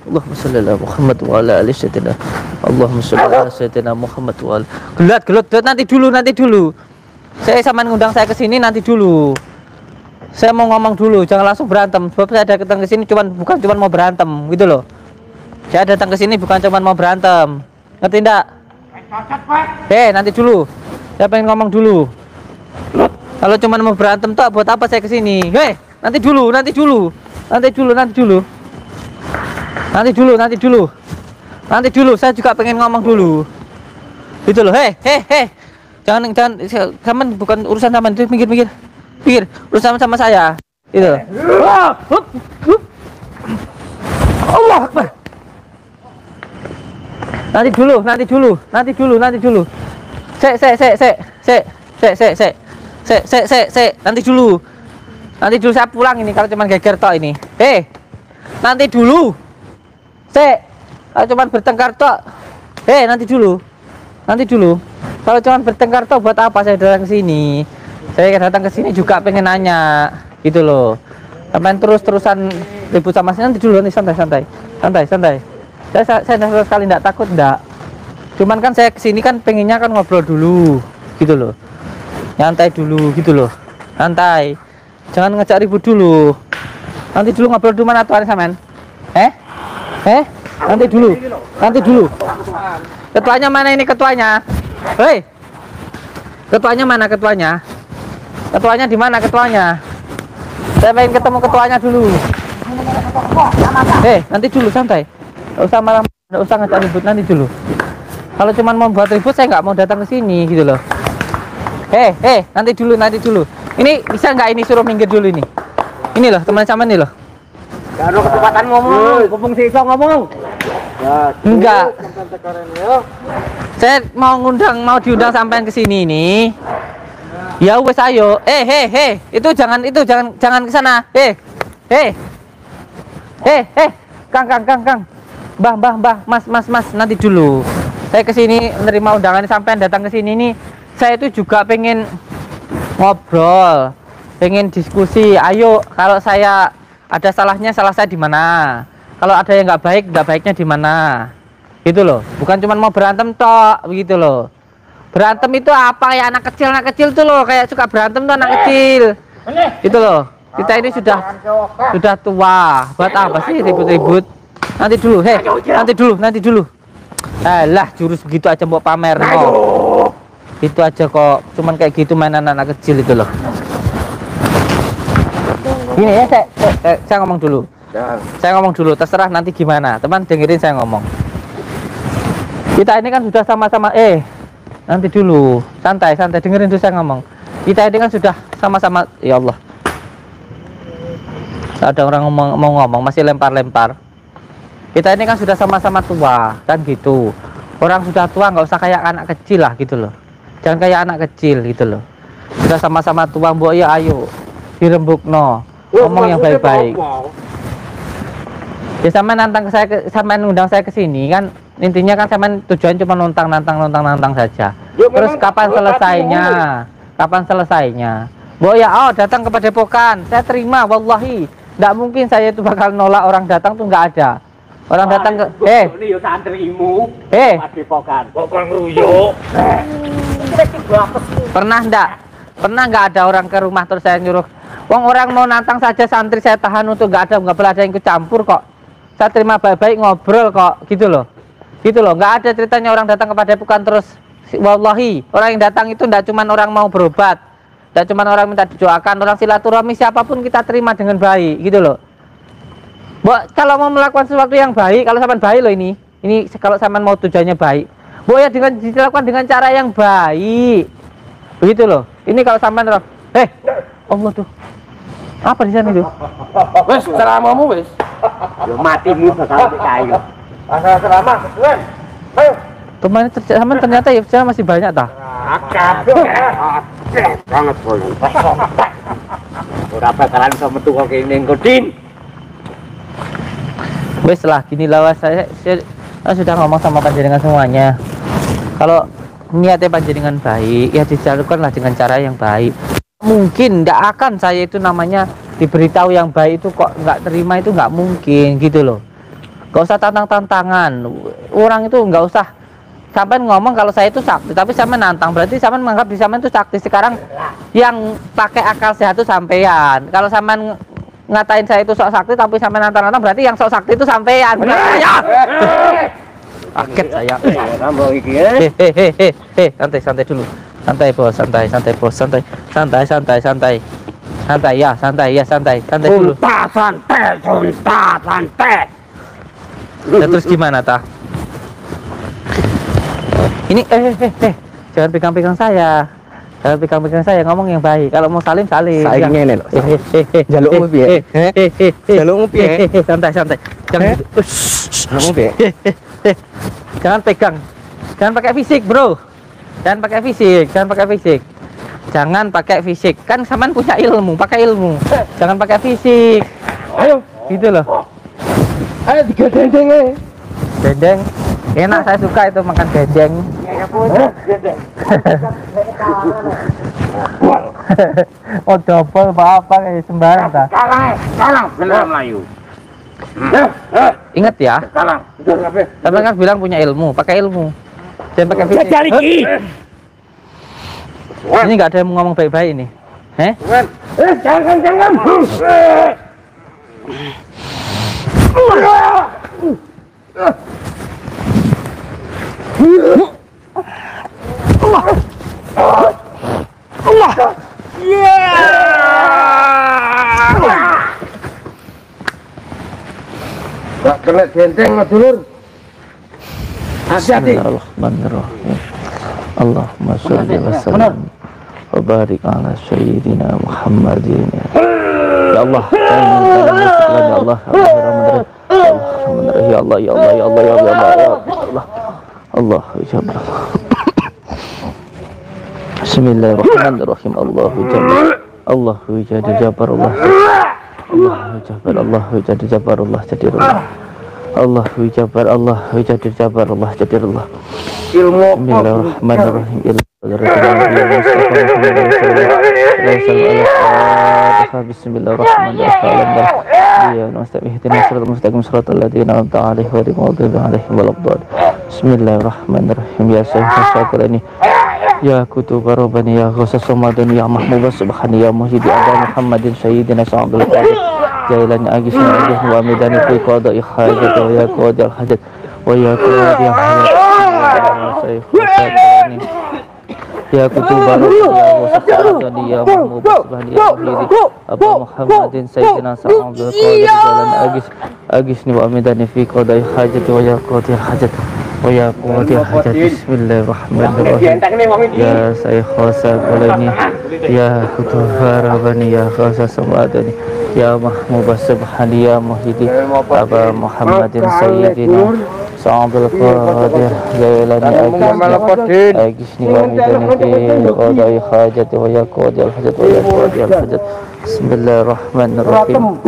Allahumma sholli ala Muhammad wa ala ali sayyidina. Allahumma sholli ala sayyidina Muhammad wa ala. Gelut nanti dulu. Saya sama ngundang saya ke sini nanti dulu. Saya mau ngomong dulu, jangan langsung berantem. Sebab saya datang ke sini bukan cuma mau berantem, gitu loh. Saya datang ke sini bukan cuma mau berantem. Ngerti enggak? Nanti dulu. Saya pengen ngomong dulu. Kalau cuma mau berantem tuh buat apa saya kesini? Nanti dulu. Saya juga pengen ngomong dulu. Gitu loh. Jangan zaman bukan urusan zaman itu, mikir. Urusan sama saya. Gitu. Allah Akbar. Nanti dulu. Nanti dulu saya pulang ini kalau cuma geger tok ini. Nanti dulu. Kalau cuman bertengkar toh. Nanti dulu. Kalau cuman bertengkar toh buat apa saya datang ke sini? Saya datang ke sini juga pengen nanya, gitu loh. Sampai terus-terusan ribut sama saya, nanti dulu, nanti santai. Saya sama sekali enggak takut, enggak. Cuman kan saya kesini kan pengennya kan ngobrol dulu, gitu loh. Nyantai dulu, gitu loh. Santai. Jangan ngejak ribut dulu. Nanti dulu ngobrol dulu, mana tuan samen? Nanti dulu. Ketuanya mana ini ketuanya? Hei. Ketuanya mana ketuanya? Ketuanya di mana ketuanya? Saya pengen ketemu ketuanya dulu. Nanti dulu santai. Enggak usah marah, enggak usah ngajak ribut, nanti dulu. Kalau cuman mau buat ribut saya nggak mau datang ke sini gitu loh. Nanti dulu. Ini bisa nggak ini suruh minggir dulu ini? Ini loh teman sama ini loh. Jangan kecepatan ngomong sih ngomong. Enggak. Saya mau diundang sampean ke sini ini. Ya wes ayo. Itu jangan ke sana. Kang. Mbah, Mas, nanti dulu. Saya ke sini menerima undangan sampean datang ke sini nih. Saya itu juga pengen ngobrol, pengen diskusi. Ayo, kalau saya ada salahnya, salah saya di mana? Kalau ada yang nggak baiknya di mana? Gitu loh. Bukan cuma mau berantem tok, begitu loh. Berantem itu apa ya, anak kecil tuh loh, kayak suka berantem tuh anak kecil. Gitu loh. Kita ini sudah tua. Buat apa sih ribut-ribut? Nanti dulu. Alah, jurus begitu aja mau pamer kok. Itu aja kok. Cuman kayak gitu mainan anak kecil itu loh. Gini ya, saya ngomong dulu. Terserah nanti gimana. Teman dengerin saya ngomong. Kita ini kan sudah sama-sama nanti dulu, santai, dengerin dulu saya ngomong. Kita ini kan sudah sama-sama, ya Allah. Ada orang mau ngomong masih lempar-lempar. Kita ini kan sudah sama-sama tua, kan gitu. Orang sudah tua nggak usah kayak anak kecil lah gitu loh. Jangan kayak anak kecil gitu loh. Sudah sama-sama tua, mbok ya ayo dirembukno. Ngomong yang baik-baik. Ya sama nantang saya, sama undang saya ke sini kan. Intinya kan sama tujuan cuma nantang saja. Terus kapan selesainya? Mbok ya datang ke Padepokan. Saya terima wallahi. Nggak mungkin saya itu bakal nolak orang datang tuh, nggak ada. Orang datang ke ini yo santrimu. Padepokan. Kok ngruyuk. Pernah nggak ada orang ke rumah terus saya nyuruh. Wong orang mau nantang saja santri saya tahan untuk nggak boleh ada yang ikut campur kok. Saya terima baik-baik ngobrol kok, gitu loh. Nggak ada ceritanya orang datang ke Padepokan terus. Wallahi, orang yang datang itu nggak cuma orang mau berobat, nggak cuma orang minta didoakan, orang silaturahmi siapapun kita terima dengan baik, gitu loh. Kalau mau melakukan sesuatu yang baik, kalau sampean baik loh ini kalau sampean mau tujuannya baik, ya dilakukan dengan cara yang baik, begitu loh. Ini kalau sampean Allah tuh apa di sana tuh? Wes ceramamu wes. Yo matimu bakal kayu. Asal ceramah kesuwen. Ayo. Teman sampean ternyata ya masih banyak tah. Kabeh. Banget boy. Ora bakalan iso metu kok kene Godin. Wes lah, gini lah saya sudah ngomong sama panjenengan semuanya. Kalau niatnya panjenengan baik, ya dijalankanlah dengan cara yang baik. Mungkin tidak akan saya itu namanya diberitahu yang baik itu kok nggak terima, itu nggak mungkin gitu loh. Nggak usah tantangan. Orang itu nggak usah sampai ngomong kalau saya itu sakti, tapi sampai nantang berarti sampai menganggap di sampai itu sakti. Sekarang yang pakai akal sehat itu sampean. Kalau sampean ngatain saya itu sok sakti tapi sampai nantang berarti yang sok sakti itu sampean. Ya. Kaget saya. Nambah iki Santai dulu. Santai bos, santai dulu. Santai. Terus gimana tah? Ini jangan pegang-pegang saya. Ngomong yang baik. Kalau mau salim. Saiki ngene lho. Jalukmu piye? Jalukmu piye? Santai. Jangan Jalukmu piye? Jangan pegang. Jangan pakai fisik, bro. Jangan pakai fisik. Kan sampean punya ilmu, pakai ilmu. Jangan pakai fisik. Ayo, gitu loh. Ayo tiga dendeng. Dendeng. Enak, saya suka itu makan dendeng. Oh double apa kayak sembarang tak? Kalang bener Melayu. Ingat ya, Kalang. tapi kan bilang punya ilmu, pakai ilmu. Jangan pakai fisik. Ini nggak ada yang mau ngomong baik-baik ini. Jangan. Gak kena dendeng dulur. Hati-hati. Bismillahirrahmanirrahim. Allahumma sholli wa sallim wa barik ala sayyidina Muhammadin. Ya Allah, saya minta ya Allah, ya Allah, ya Allah, ya Allah, ya Allah, ya Allah, Allah, jabbar. Bismillahirrahmanirrahim. Allahu jabbar, Allahu jadi jabbar, Allah, Allahu jabbar, Allahu jadi jabbar, Allah jadi Allah, Allahu jabbar, Allahu jadi jabbar, Allah jadi Allah. Bismillahirrahmanirrahim. Bismillahirrahmanirrahim. Ya Sayyidina Syakurani, ya Kutuba Rabbani, ya Ghosas Somadani, ya Mahmubah Subhani, ya Muhyiddin Abba Muhammadin Sayyidina Sa'adul Qadir Jailan Agis wa Midani fi qada'i hajat wa ya qadil hajat wa ya qadil hajat ya Kutuba Rabbani, ya Mahmubah Subhani, ya Muhyiddin Abba Muhammadin Sayyidina Sa'adul Qadir Jailan Agis wa Midani fi qada'i hajat wa ya qadil hajat ya qadil hajat. Bismillahirrahmanirrahim. Ya Sayyidina Qalaini, ya Kutuba Rabbani, ya Ghosas Somadani, ya Mahmubah Subhani, ya Muhyiddin Abba Muhammadin Sayyidina Sa'adul Qadir Jailani Agis wa Midani fi qada'i hajat wa ya qadil hajat wa ya qadil hajat. Bismillahirrahmanirrahim.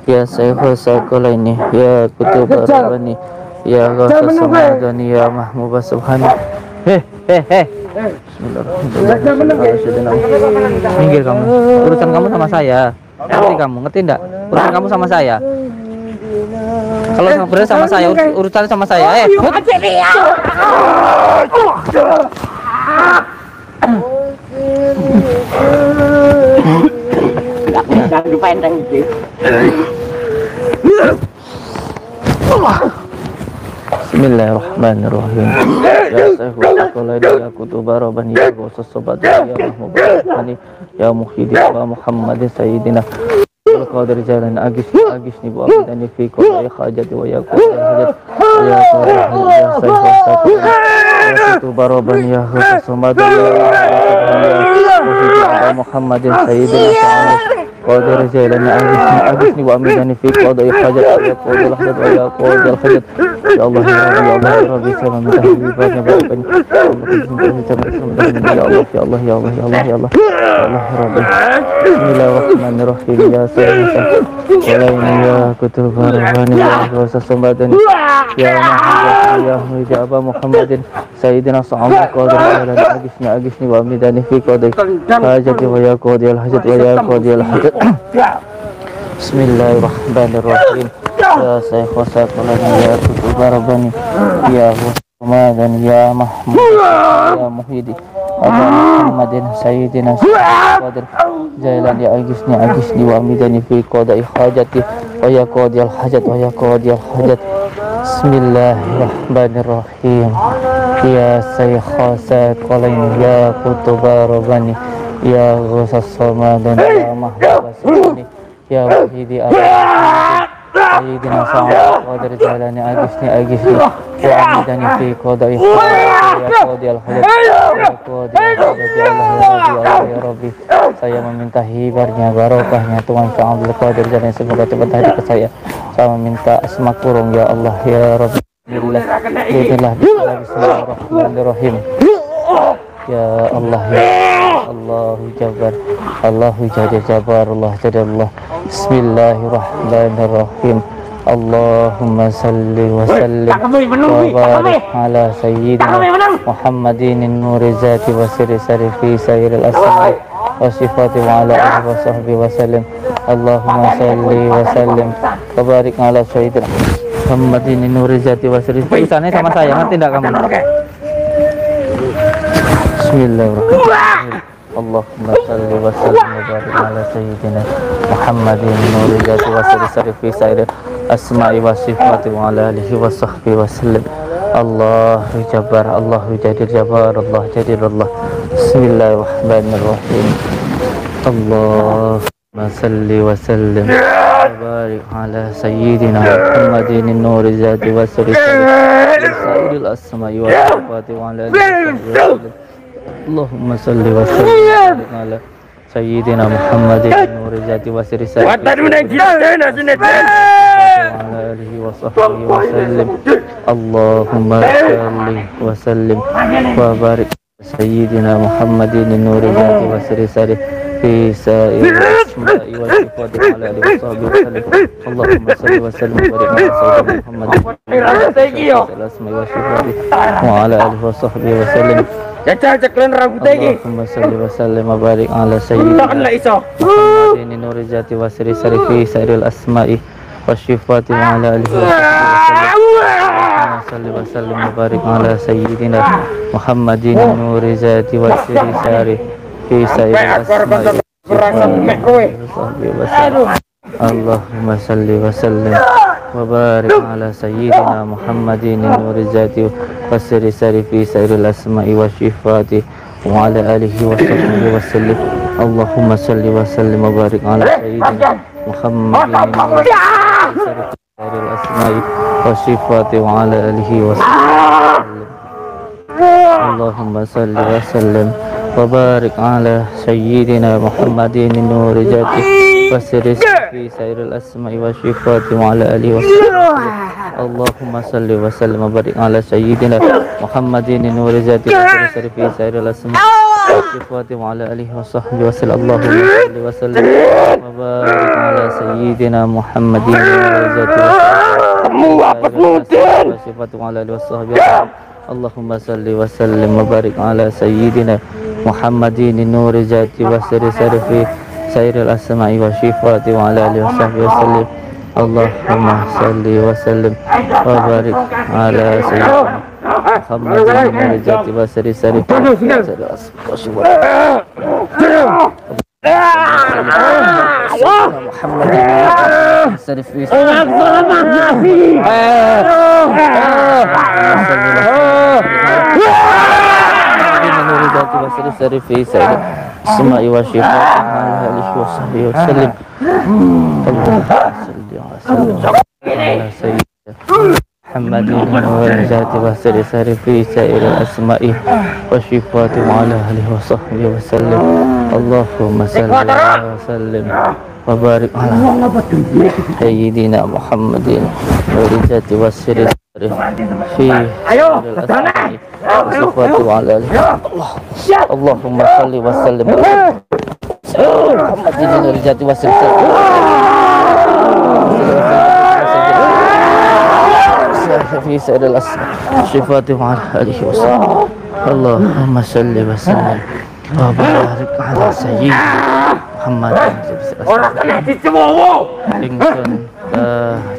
Ya Sayyidina Qalaini, ya Kutuba Rabbani, ya Ghosas Somadani, ya Mahmubah Subhani. Bismillahirrahmanirrahim. Minggir kamu. Urusan kamu sama saya. Ngerti kamu? Ngerti enggak? Urusan kamu sama saya. Kalau sebenarnya sama saya, urusan sama saya. Bismillahirrahmanirrahim. Ya Sayyidina Qalaini, ya Kutuba Rabbani, ya Ghosas Somadani, ya Mahmubah Subhani, ya Muhyiddin Abba Muhammadin Sayyidina Qadir Jalan Agis ni bu Abidani fi qada'i hajati wa ya qadil hajat ya Sayyidina Kutuba Rabbani, ya Ghosas Somadani, ya Muhyiddin Muhammadin Sayyidina Qadir Jalan Agis ni bu Abidani fi qada'i hajati wa ya qadil hajat wa ya qadil hajat. Ya Allah, ya Rabbi, ya Allah, ya Rabbi, saya meminta hiburannya baiknya. Ya Allah, ya Allah, ya Allah, ya Allah, ya Allah, ya Allah, ya Rabbi. Bismillahirrahmanirrahim. Ya Sayyidina Qalaini, ya Kutuba Rabbani, ya Ghosas Somadani, ya Mahmubah, ya Muhyiddin Abba Muhammadin Sayyidina Sa'adul Qadir Jailani Agis ni wa Midani fi qada'i hajati wa ya qadil hajat wa ya qadil hajat. Bismillahirrahmanirrahim. Ya Sayyidina Qalaini, ya Kutuba Rabbani, ya Ghosas Somadani, ya Mahmubah, ya Muhyiddin Abba Muhammadin Sayyidina Qadir Jailani Agis ni wa Midani fi qada'i hajati wa ya qadil hajat wa ya qadil hajat. Bismillahirrahmanirrahim. Ya Sayyidina Qalaini, ya Kutuba Rabbani, ya Ghosas Somadani, ya Mahmubah Subhani, ya Muhyiddin Abba Sayyidina Sa'adul Qadir Jailani Agis ni wa Midani fi qada'i hajati wa ya qadil hajat wa ya qadil hajat. Ya Allah, ya Rabbi, ya Allah, ya Rabbi, saya meminta hibarnya, barokahnya Tuhan Sa'adul Qadir Jailani, semoga cepat hadir ke saya. Saya meminta asma kurung, ya Allah, ya Rabbi. Bismillahirrahmanirrahim. Ya Allah, ya Allahu Jabbar, Allahu jadi Jabbar, Allah jadi Allah. Bismillahirrahmanirrahim. Allahumma salli wa sallim wa barik ala sayyidina Muhammadin nuri zati wa sirri sarifi sayyidil asma'i wa sifati wa ala alihi wa sahbihi wa sallim. Allahumma salli wa sallim wa barik ala sayyidina Muhammadin nuri zati wa sirri. Tulisannya sama saya, ngerti tidak kamu? Bismillahirrahmanirrahim. Allahumma salli wa sallim wa barik ala sayyidina Muhammadin nuri zati wa sirri sarifi sayyidil asma'i wa sifati wa ala alihi wa sahbihi wa sallim. Allahu Jabbar, Allahu Jadir Jabbar, Allah Jadir Allah. Bismillahirrahmanirrahim. Allahumma salli wa sallim wa barik ala sayyidina Muhammadin nuri zati wa sirri sayyidil asma'i wa sifati wa ala alihi wa sallim. Allahumma salli wa sallim wa barik ala sayyidina Muhammadin nuri zati wa sirri ala alihi wa sahbihi wa sallim. Allahumma salli wa sallim wa barik sayyidina Muhammadin nuri zati wa sirri fi sa'il asma'i wa sifati ala alihi wa sahbihi wa sallim. Allahumma salli wa sallim wa barik ala sayyidina Muhammadin asma'i wa sifati wa ala alihi wa sahbihi wa sallim. Allahumma salli wa sallim wa barik ala sayyidina Muhammadin nuri zati wa sirri fi sa'il asma'i wa sifati wa ala alihi wa sahbihi wa sallim. Wa barik ala sayyidina Muhammadin nuri zati wa sirri fi sa'il asma'i wa sallim. Allahumma salli wa sallim wa barik ala sayyidina Muhammadin nuri zati wa sirri fi sa'il asma'i wa sifati wa ala alihi wa sahbihi wa sallim. Allahumma salli wa sallim wa barik ala sayyidina Muhammadin nuri asma'i wa sifati wa ala alihi wa sallam. Allahumma salli wa sallim wa barik ala sayyidina Muhammadin nuri zati wa sirri fi sa'iril asma'i wa sifati wa ala alihi wa sallam. Allahumma salli wa sallim wa barik ala sayyidina Muhammadin nuri zati wa sirri fi sa'iril asma'i wa sifati wa ala alihi wa sahbihi wa sallam. Allahumma salli wa sallim wa barik ala sayyidina Muhammadin nuri zati wa sifati wa ala alihi wa sahbihi wa sallam. Allahumma salli wa sallim wa barik ala sayyidina Muhammadin nuri zati wa sirri fi sa'iril asma'i wa sifati wa ala alihi wa sahbihi wa sallam. Allahumma salli wa sallim wa barik ala sayyidina Muhammadin nuri zati wa sirri fi sa'iril asma'i wa Muhammadin nuri zati wa sirri fi sa'iril asma'i wa sifati wa ala alihi wa sahbihi wa sallam. Allahumma salli wa sallim wa barik ala sayyidina Muhammadin nuri zati wa sirri fi sa'iril asma'i wa sifati wa ala alihi. Allahumma salli wa sallim Muhammadin nuri zati wa sirri fi sa'iril asma'i sifati wa ala alihi wa sallam. Allahumma salli wa sallim wa barik ala sayyidina Muhammadin ingsun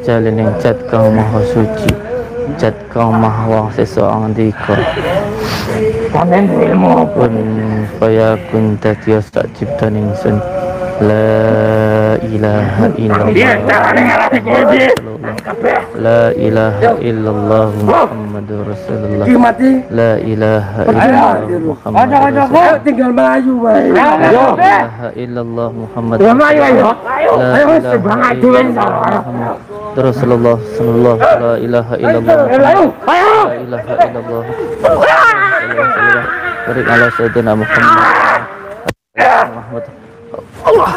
jalin ing cat kang maha suci, cat kang maha wong sesoang dika pun fayakun dadi sak ciptan ingsun. La ilaha illallah, la ilaha illallah Muhammadur Rasulullah, la ilaha illallah Muhammadur Rasulullah, tinggal maju bae. la ilaha illallah Muhammadur Rasulullah, la ilaha illallah Rasulullah sallallahu la ilaha illallah, la ilaha illallah barik ala sayyidina Muhammad Allah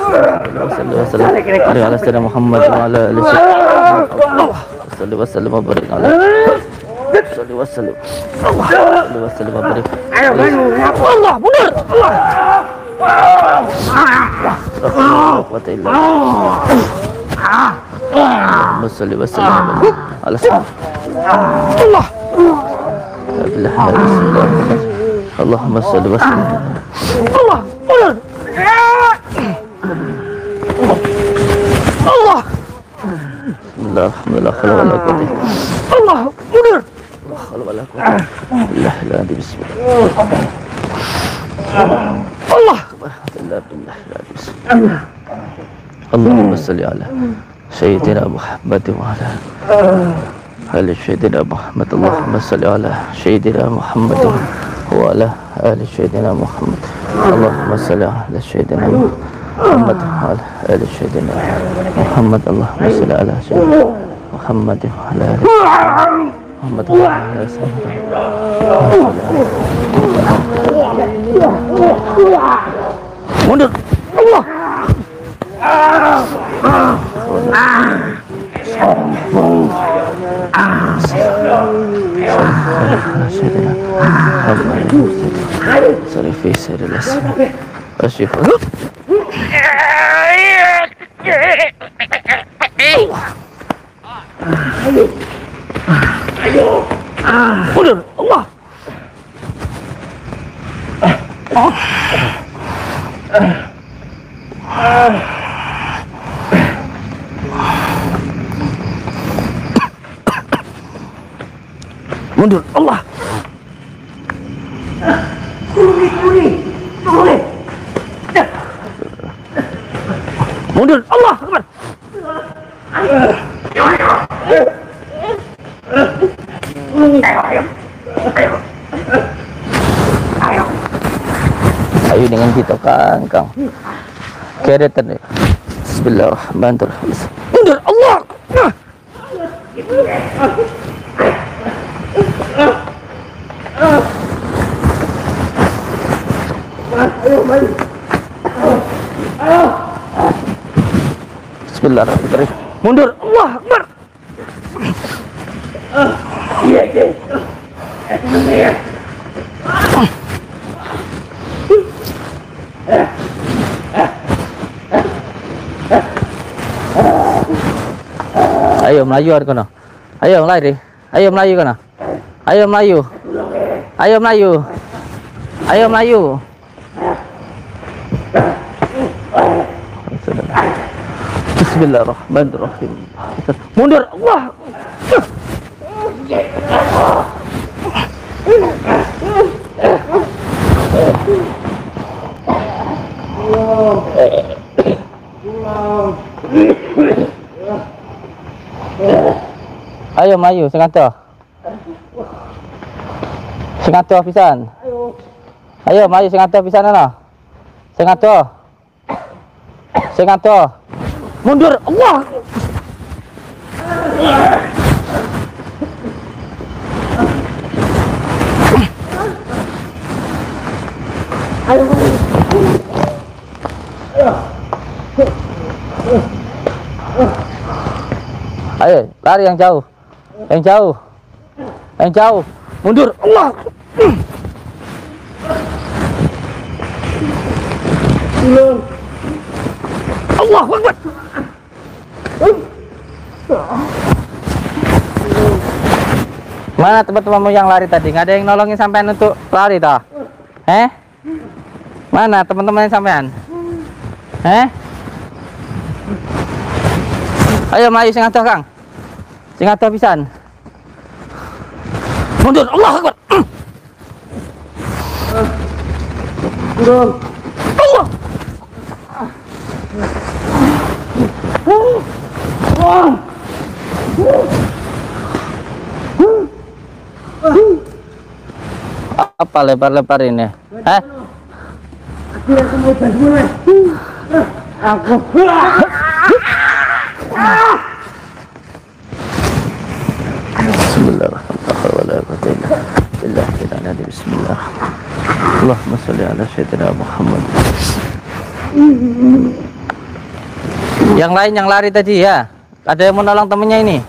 sallallahu ala sayyidina Muhammad wa ala alihi sallallahu wasallam wa barik ala sallallahu wasallam wa barik Allah benar Allah Allahumma shalli wa sallim ala Allah. Allahumma shalli wa sallim. Allah. Allah. Bismillah, alhamdulillah, wala quwwata. Allah, mundur. Wala quwwata. Billah, la bismillah. Allah. Bismillah. Allahumma salli ala Sayyidina Muhammad wa ala ali Sayyidina Muhammad. Allahumma salli ala Sayyidina Muhammad wa ala ali Sayyidina Muhammad. Allahumma salli ala Sayyidina Muhammad wa ala ali Sayyidina Muhammad. Allahumma salli ala Sayyidina Muhammad wa ala ali Muhammad wa ala Sayyidina mundur. Allah. Sarifi sarilas asyifa mundur. Allah. Mundur. Allah. Mundur. Allah Akbar. Ayo dengan kita Kang. Keretan. Bismillahirrahmanirrahim. Mundur. Allah. Bismillahirrahmanirrahim. Mundur. Allah Akbar. Ayo Melayu kono. Ayo lari. Ayo Melayu kono. Ayo Melayu. Ayo Melayu. Ayo Melayu. Bismillahirrahmanirrahim. Mundur. Allah. Ayo Melayu sengaja. Sengaja pisan. Ayo Melayu sengaja pisan ana. Sengaja. Sengaja. Mundur. Allah. Ayo lari yang jauh. Yang jauh. Yang jauh. Mundur. Allah. Allah Akbar. Mana teman-temanmu yang lari tadi? Nggak ada yang nolongin sampean untuk lari toh? Mana teman-teman sampean? Ayo maju sing adoh Kang. Sing adoh pisan. Mundur. Allah Akbar. Allah. Apa lebar-lebar ini? Bismillahirrahmanirrahim. Bismillah. Allahumma sholli ala sayyidina Muhammad. Yang lain yang lari tadi ya, ada yang mau nolong temennya ini?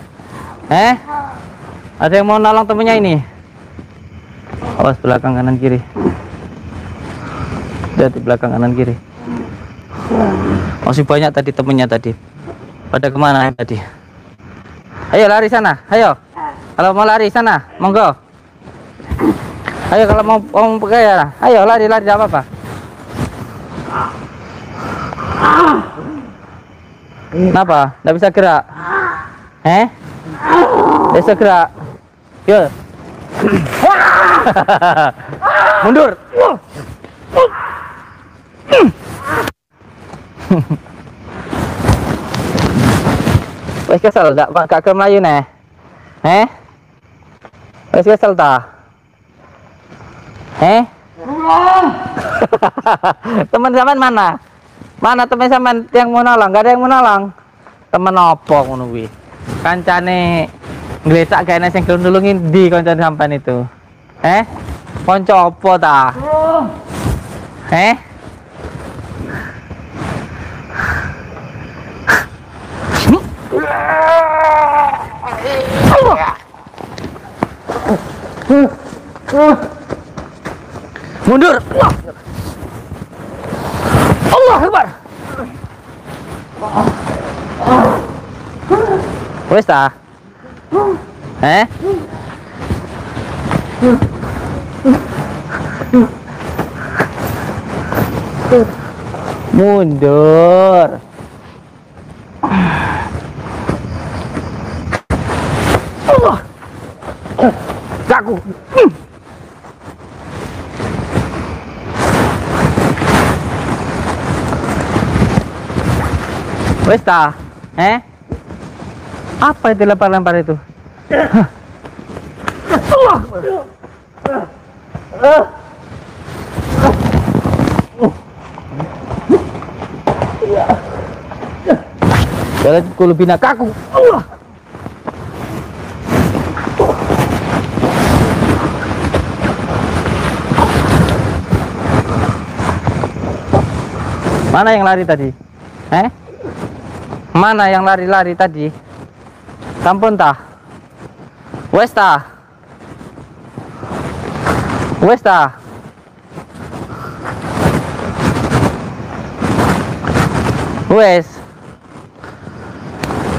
Ada yang mau nolong temennya ini? Awas belakang kanan kiri. Lihat di belakang kanan kiri. Masih banyak tadi temennya tadi. Pada kemana tadi? Ayo lari sana, ayo. Kalau mau lari sana, monggo. Ayo kalau mau pakai ya, ayo lari tidak apa-apa. Kenapa? Tidak bisa gerak? Tidak bisa gerak. Yo. Mundur. Wes kesel tak Kak ke Melayu nih? Wes kesel tak? Teman zaman mana? Mana teman zaman yang mau nolong? Gak ada yang mau nolong. Temen opo ngono kuwi? Kancane ngletak gaene sing gelem nulungin di kancane sampean itu. Kanca opo ta? Mundur. Allah Akbar. Wes ta? Mundur. Allah. Kaku. Wes ta? Apa itu lempar-lempar itu? Allah. Jalan kulubina kaku. Allah. Mana yang lari tadi? Mana yang lari-lari tadi? Sampun tah? Wes tah? Wes tah? Wes.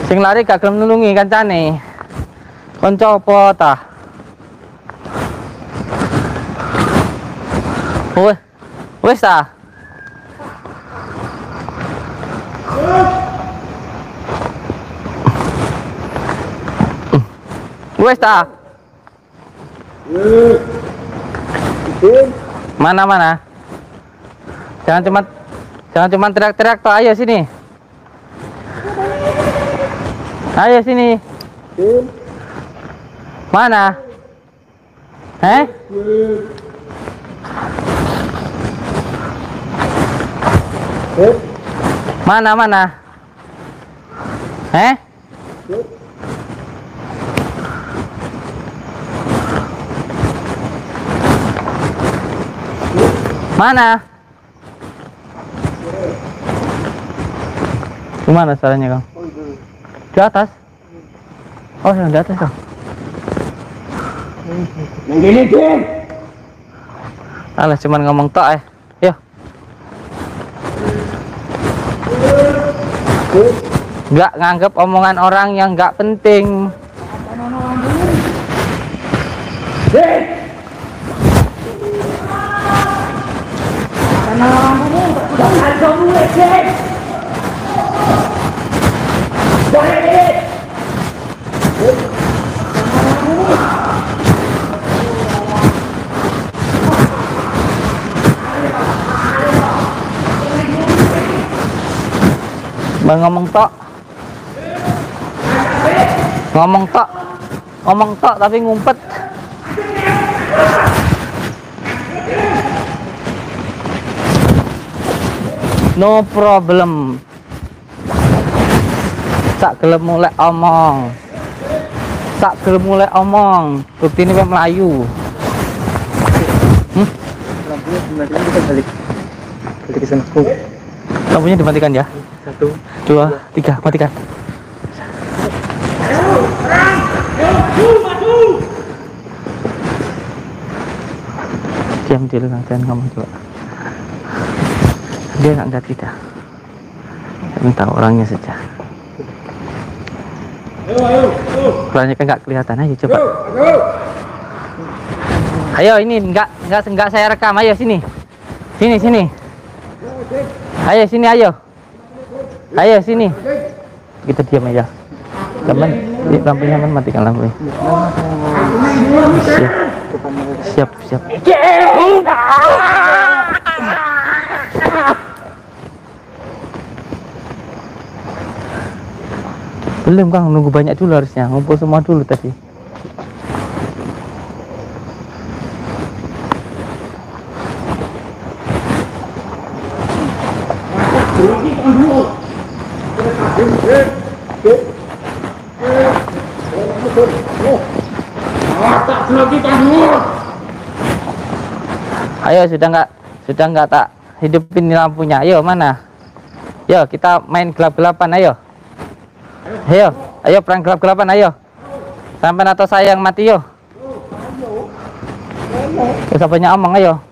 Sing lari gak gelem nulungi kancane. Kanca apa tah? Wes tah? Wes ta? Mana? Jangan cuma teriak-teriak toh. Ayo sini. Ayo sini. Mana? Mana? Mana? Gimana caranya, Kang? Di atas? Oh, yang di atas, Kang. Yang gini, Jin. Alah, cuman ngomong tok Yo. Nggak nganggap omongan orang yang nggak penting. Jin. Jangan kamu leceh. Jangan ini. Bang ngomong tok tapi ngumpet. No problem. Sak gelem mulai omong. Bukti ini Melayu. Lampunya dimatikan, kita balik ke sana. Lampunya dimatikan ya. 1, 2, 3, matikan. Diam dulu, jangan ngomong coba. Dia nggak kita. Minta orangnya saja. Keluarnya kan nggak kelihatan, ayo coba. Ayo ini nggak saya rekam, ayo sini. Sini. Ayo sini, ayo. Ayo sini. Kita diam aja. Teman, lampunya man, matikan lampunya. Siap. Belum Kang, nunggu banyak dulu harusnya. Ngumpul semua dulu tadi. Ayo sudah nggak tak hidupin lampunya. Ayo mana? Yo kita main gelap-gelapan, ayo perang gelap-gelapan, ayo. Sampai atau saya yang mati, yo. Usah banyak omong, ayo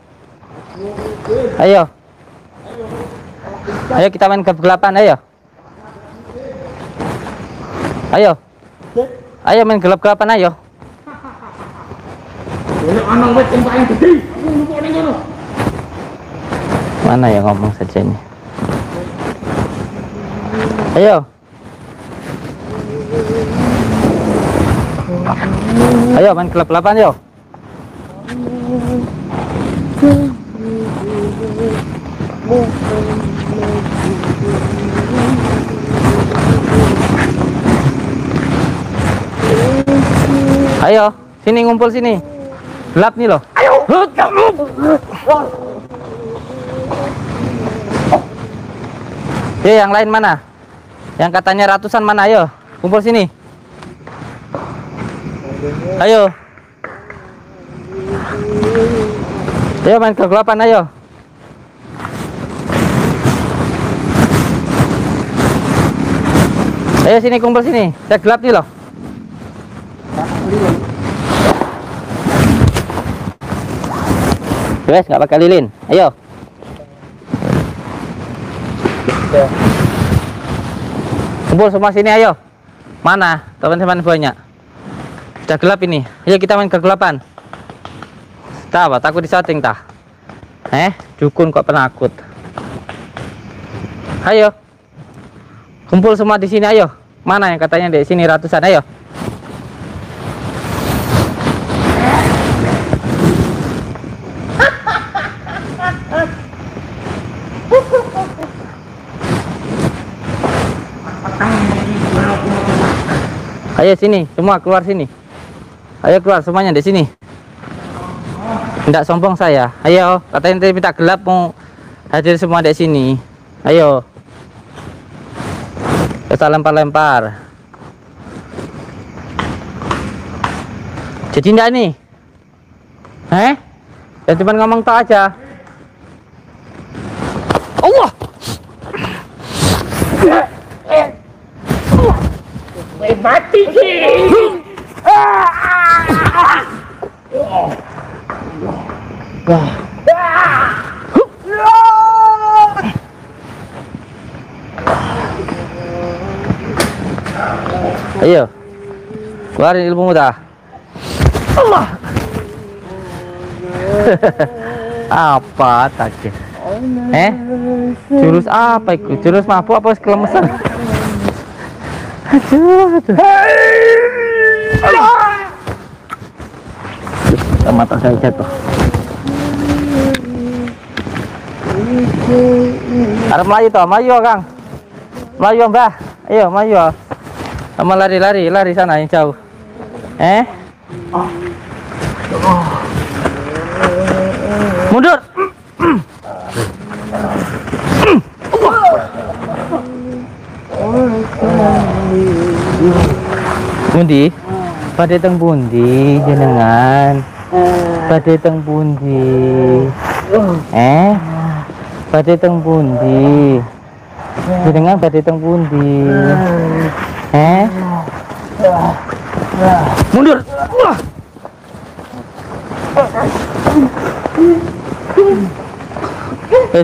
kita main gelap-gelapan, ayo main gelap-gelapan, ayo. Mana yang ngomong saja ini? Ayo main gelap-gelapan, yo. Ayo, sini ngumpul sini. Gelap nih loh. Ayo. Yang lain mana? Yang katanya ratusan mana? Ayo, kumpul sini. Ayo main kegelapan, ayo. Ayo sini, kumpul sini. Saya gelap nih loh. Wes, nggak pakai lilin. Ayo. Kumpul semua sini, ayo. Mana teman-teman banyak? Sudah gelap ini. Ayo kita main kegelapan. Apa? Takut disetting tah? Dukun kok penakut. Ayo. Kumpul semua di sini, ayo. Mana yang katanya di sini ratusan, ayo. Ayo sini, semua keluar sini. Ayo keluar semuanya di sini. Tidak sombong saya. Ayo, katanya tadi minta gelap, mau hadir semua di sini. Ayo. Kita lempar-lempar. Jadi enggak nih? Ya cuma ngomong tak aja. Allah. Mati sih. Ayo, keluarin ilmu dah. Allah. Apa tadi? Jurus apa itu? Jurus mabuk apa kelemesan? Aduh. Mata saya jatuh. Ada Melayu toh, Melayu Kang. Melayu Mbah. Ayo Melayu. Sama lari sana yang jauh. Mundur. Bundi, pada teng bundi jenengan. Pada teng bundi. Pada teng bundi. Jenengan pada teng bundi. Mundur.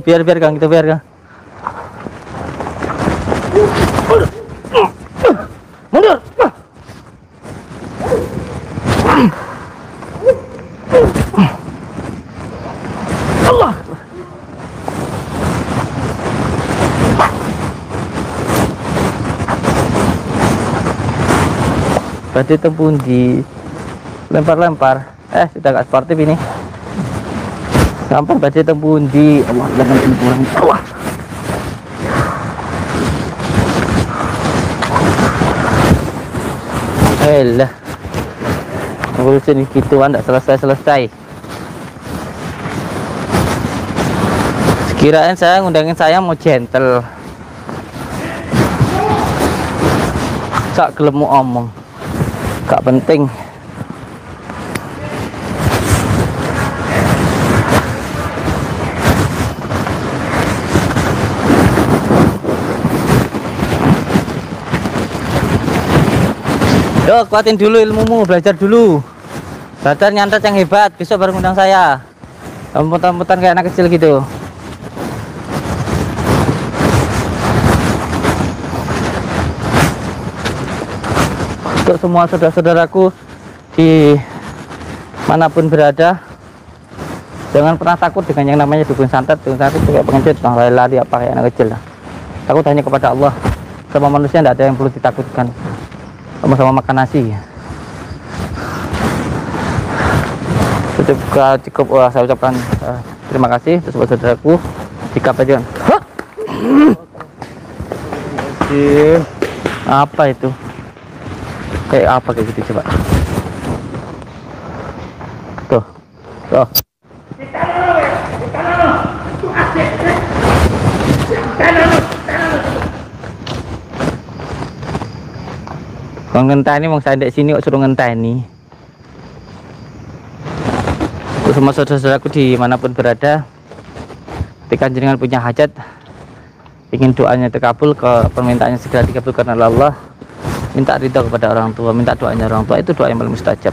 Biar Kang, kita biar Kang. Mundur. badai tempun di lempar-lempar. Sudah gak sportif ini. Sampai badai tempun di Allah, jangan kurang Allah. Elah, ngurusin gituan tidak selesai-selesai. Sekiranya saya ngundangin saya mau gentle, sak gelem mau omong, gak penting. Yo, kuatin dulu ilmumu, belajar dulu. Belajar nyantet yang hebat, besok baru ngundang saya. Mutan-mutan kayak anak kecil gitu. Untuk semua saudara-saudaraku di manapun berada, jangan pernah takut dengan yang namanya dukun santet. Dukun santet itu kayak pengecut, lari-lari apa kayak anak kecil lah. Takut hanya kepada Allah. Sama manusia tidak ada yang perlu ditakutkan. Sama-sama makan nasi. Cukup saya ucapkan terima kasih untuk saudaraku di kapan. Apa itu? Kayak apa kayak gitu coba? Tuh. Kalau ngenteni mau saya sini kok suruh ngenteni. Untuk semua saudara-saudaraku dimanapun berada, ketika jenengan punya hajat, ingin doanya terkabul, permintaannya segera dikabulkan oleh Allah, minta ridho kepada orang tua, minta doanya orang tua, itu doa yang paling mustajab.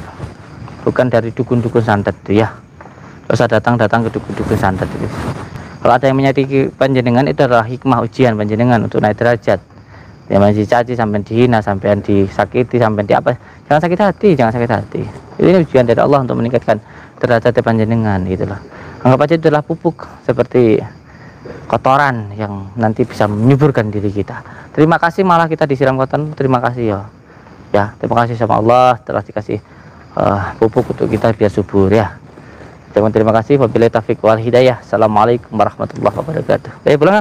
Bukan dari dukun-dukun santet itu ya. Gak usah datang ke dukun-dukun santet itu. Kalau ada yang menyakiti panjenengan, itu adalah hikmah ujian panjenengan untuk naik derajat. Ya masih caci, sampai dihina, sampai disakiti, sampai di apa, jangan sakit hati. Ini ujian dari Allah untuk meningkatkan derajat panjenengan gitu loh. Anggap aja itu adalah pupuk seperti kotoran yang nanti bisa menyuburkan diri kita. Terima kasih malah kita disiram kotoran, terima kasih ya. Terima kasih sama Allah telah dikasih pupuk untuk kita biar subur ya. Terima kasih. Wabillahi taufiq wal hidayah. Assalamualaikum warahmatullahi wabarakatuh. Pulang.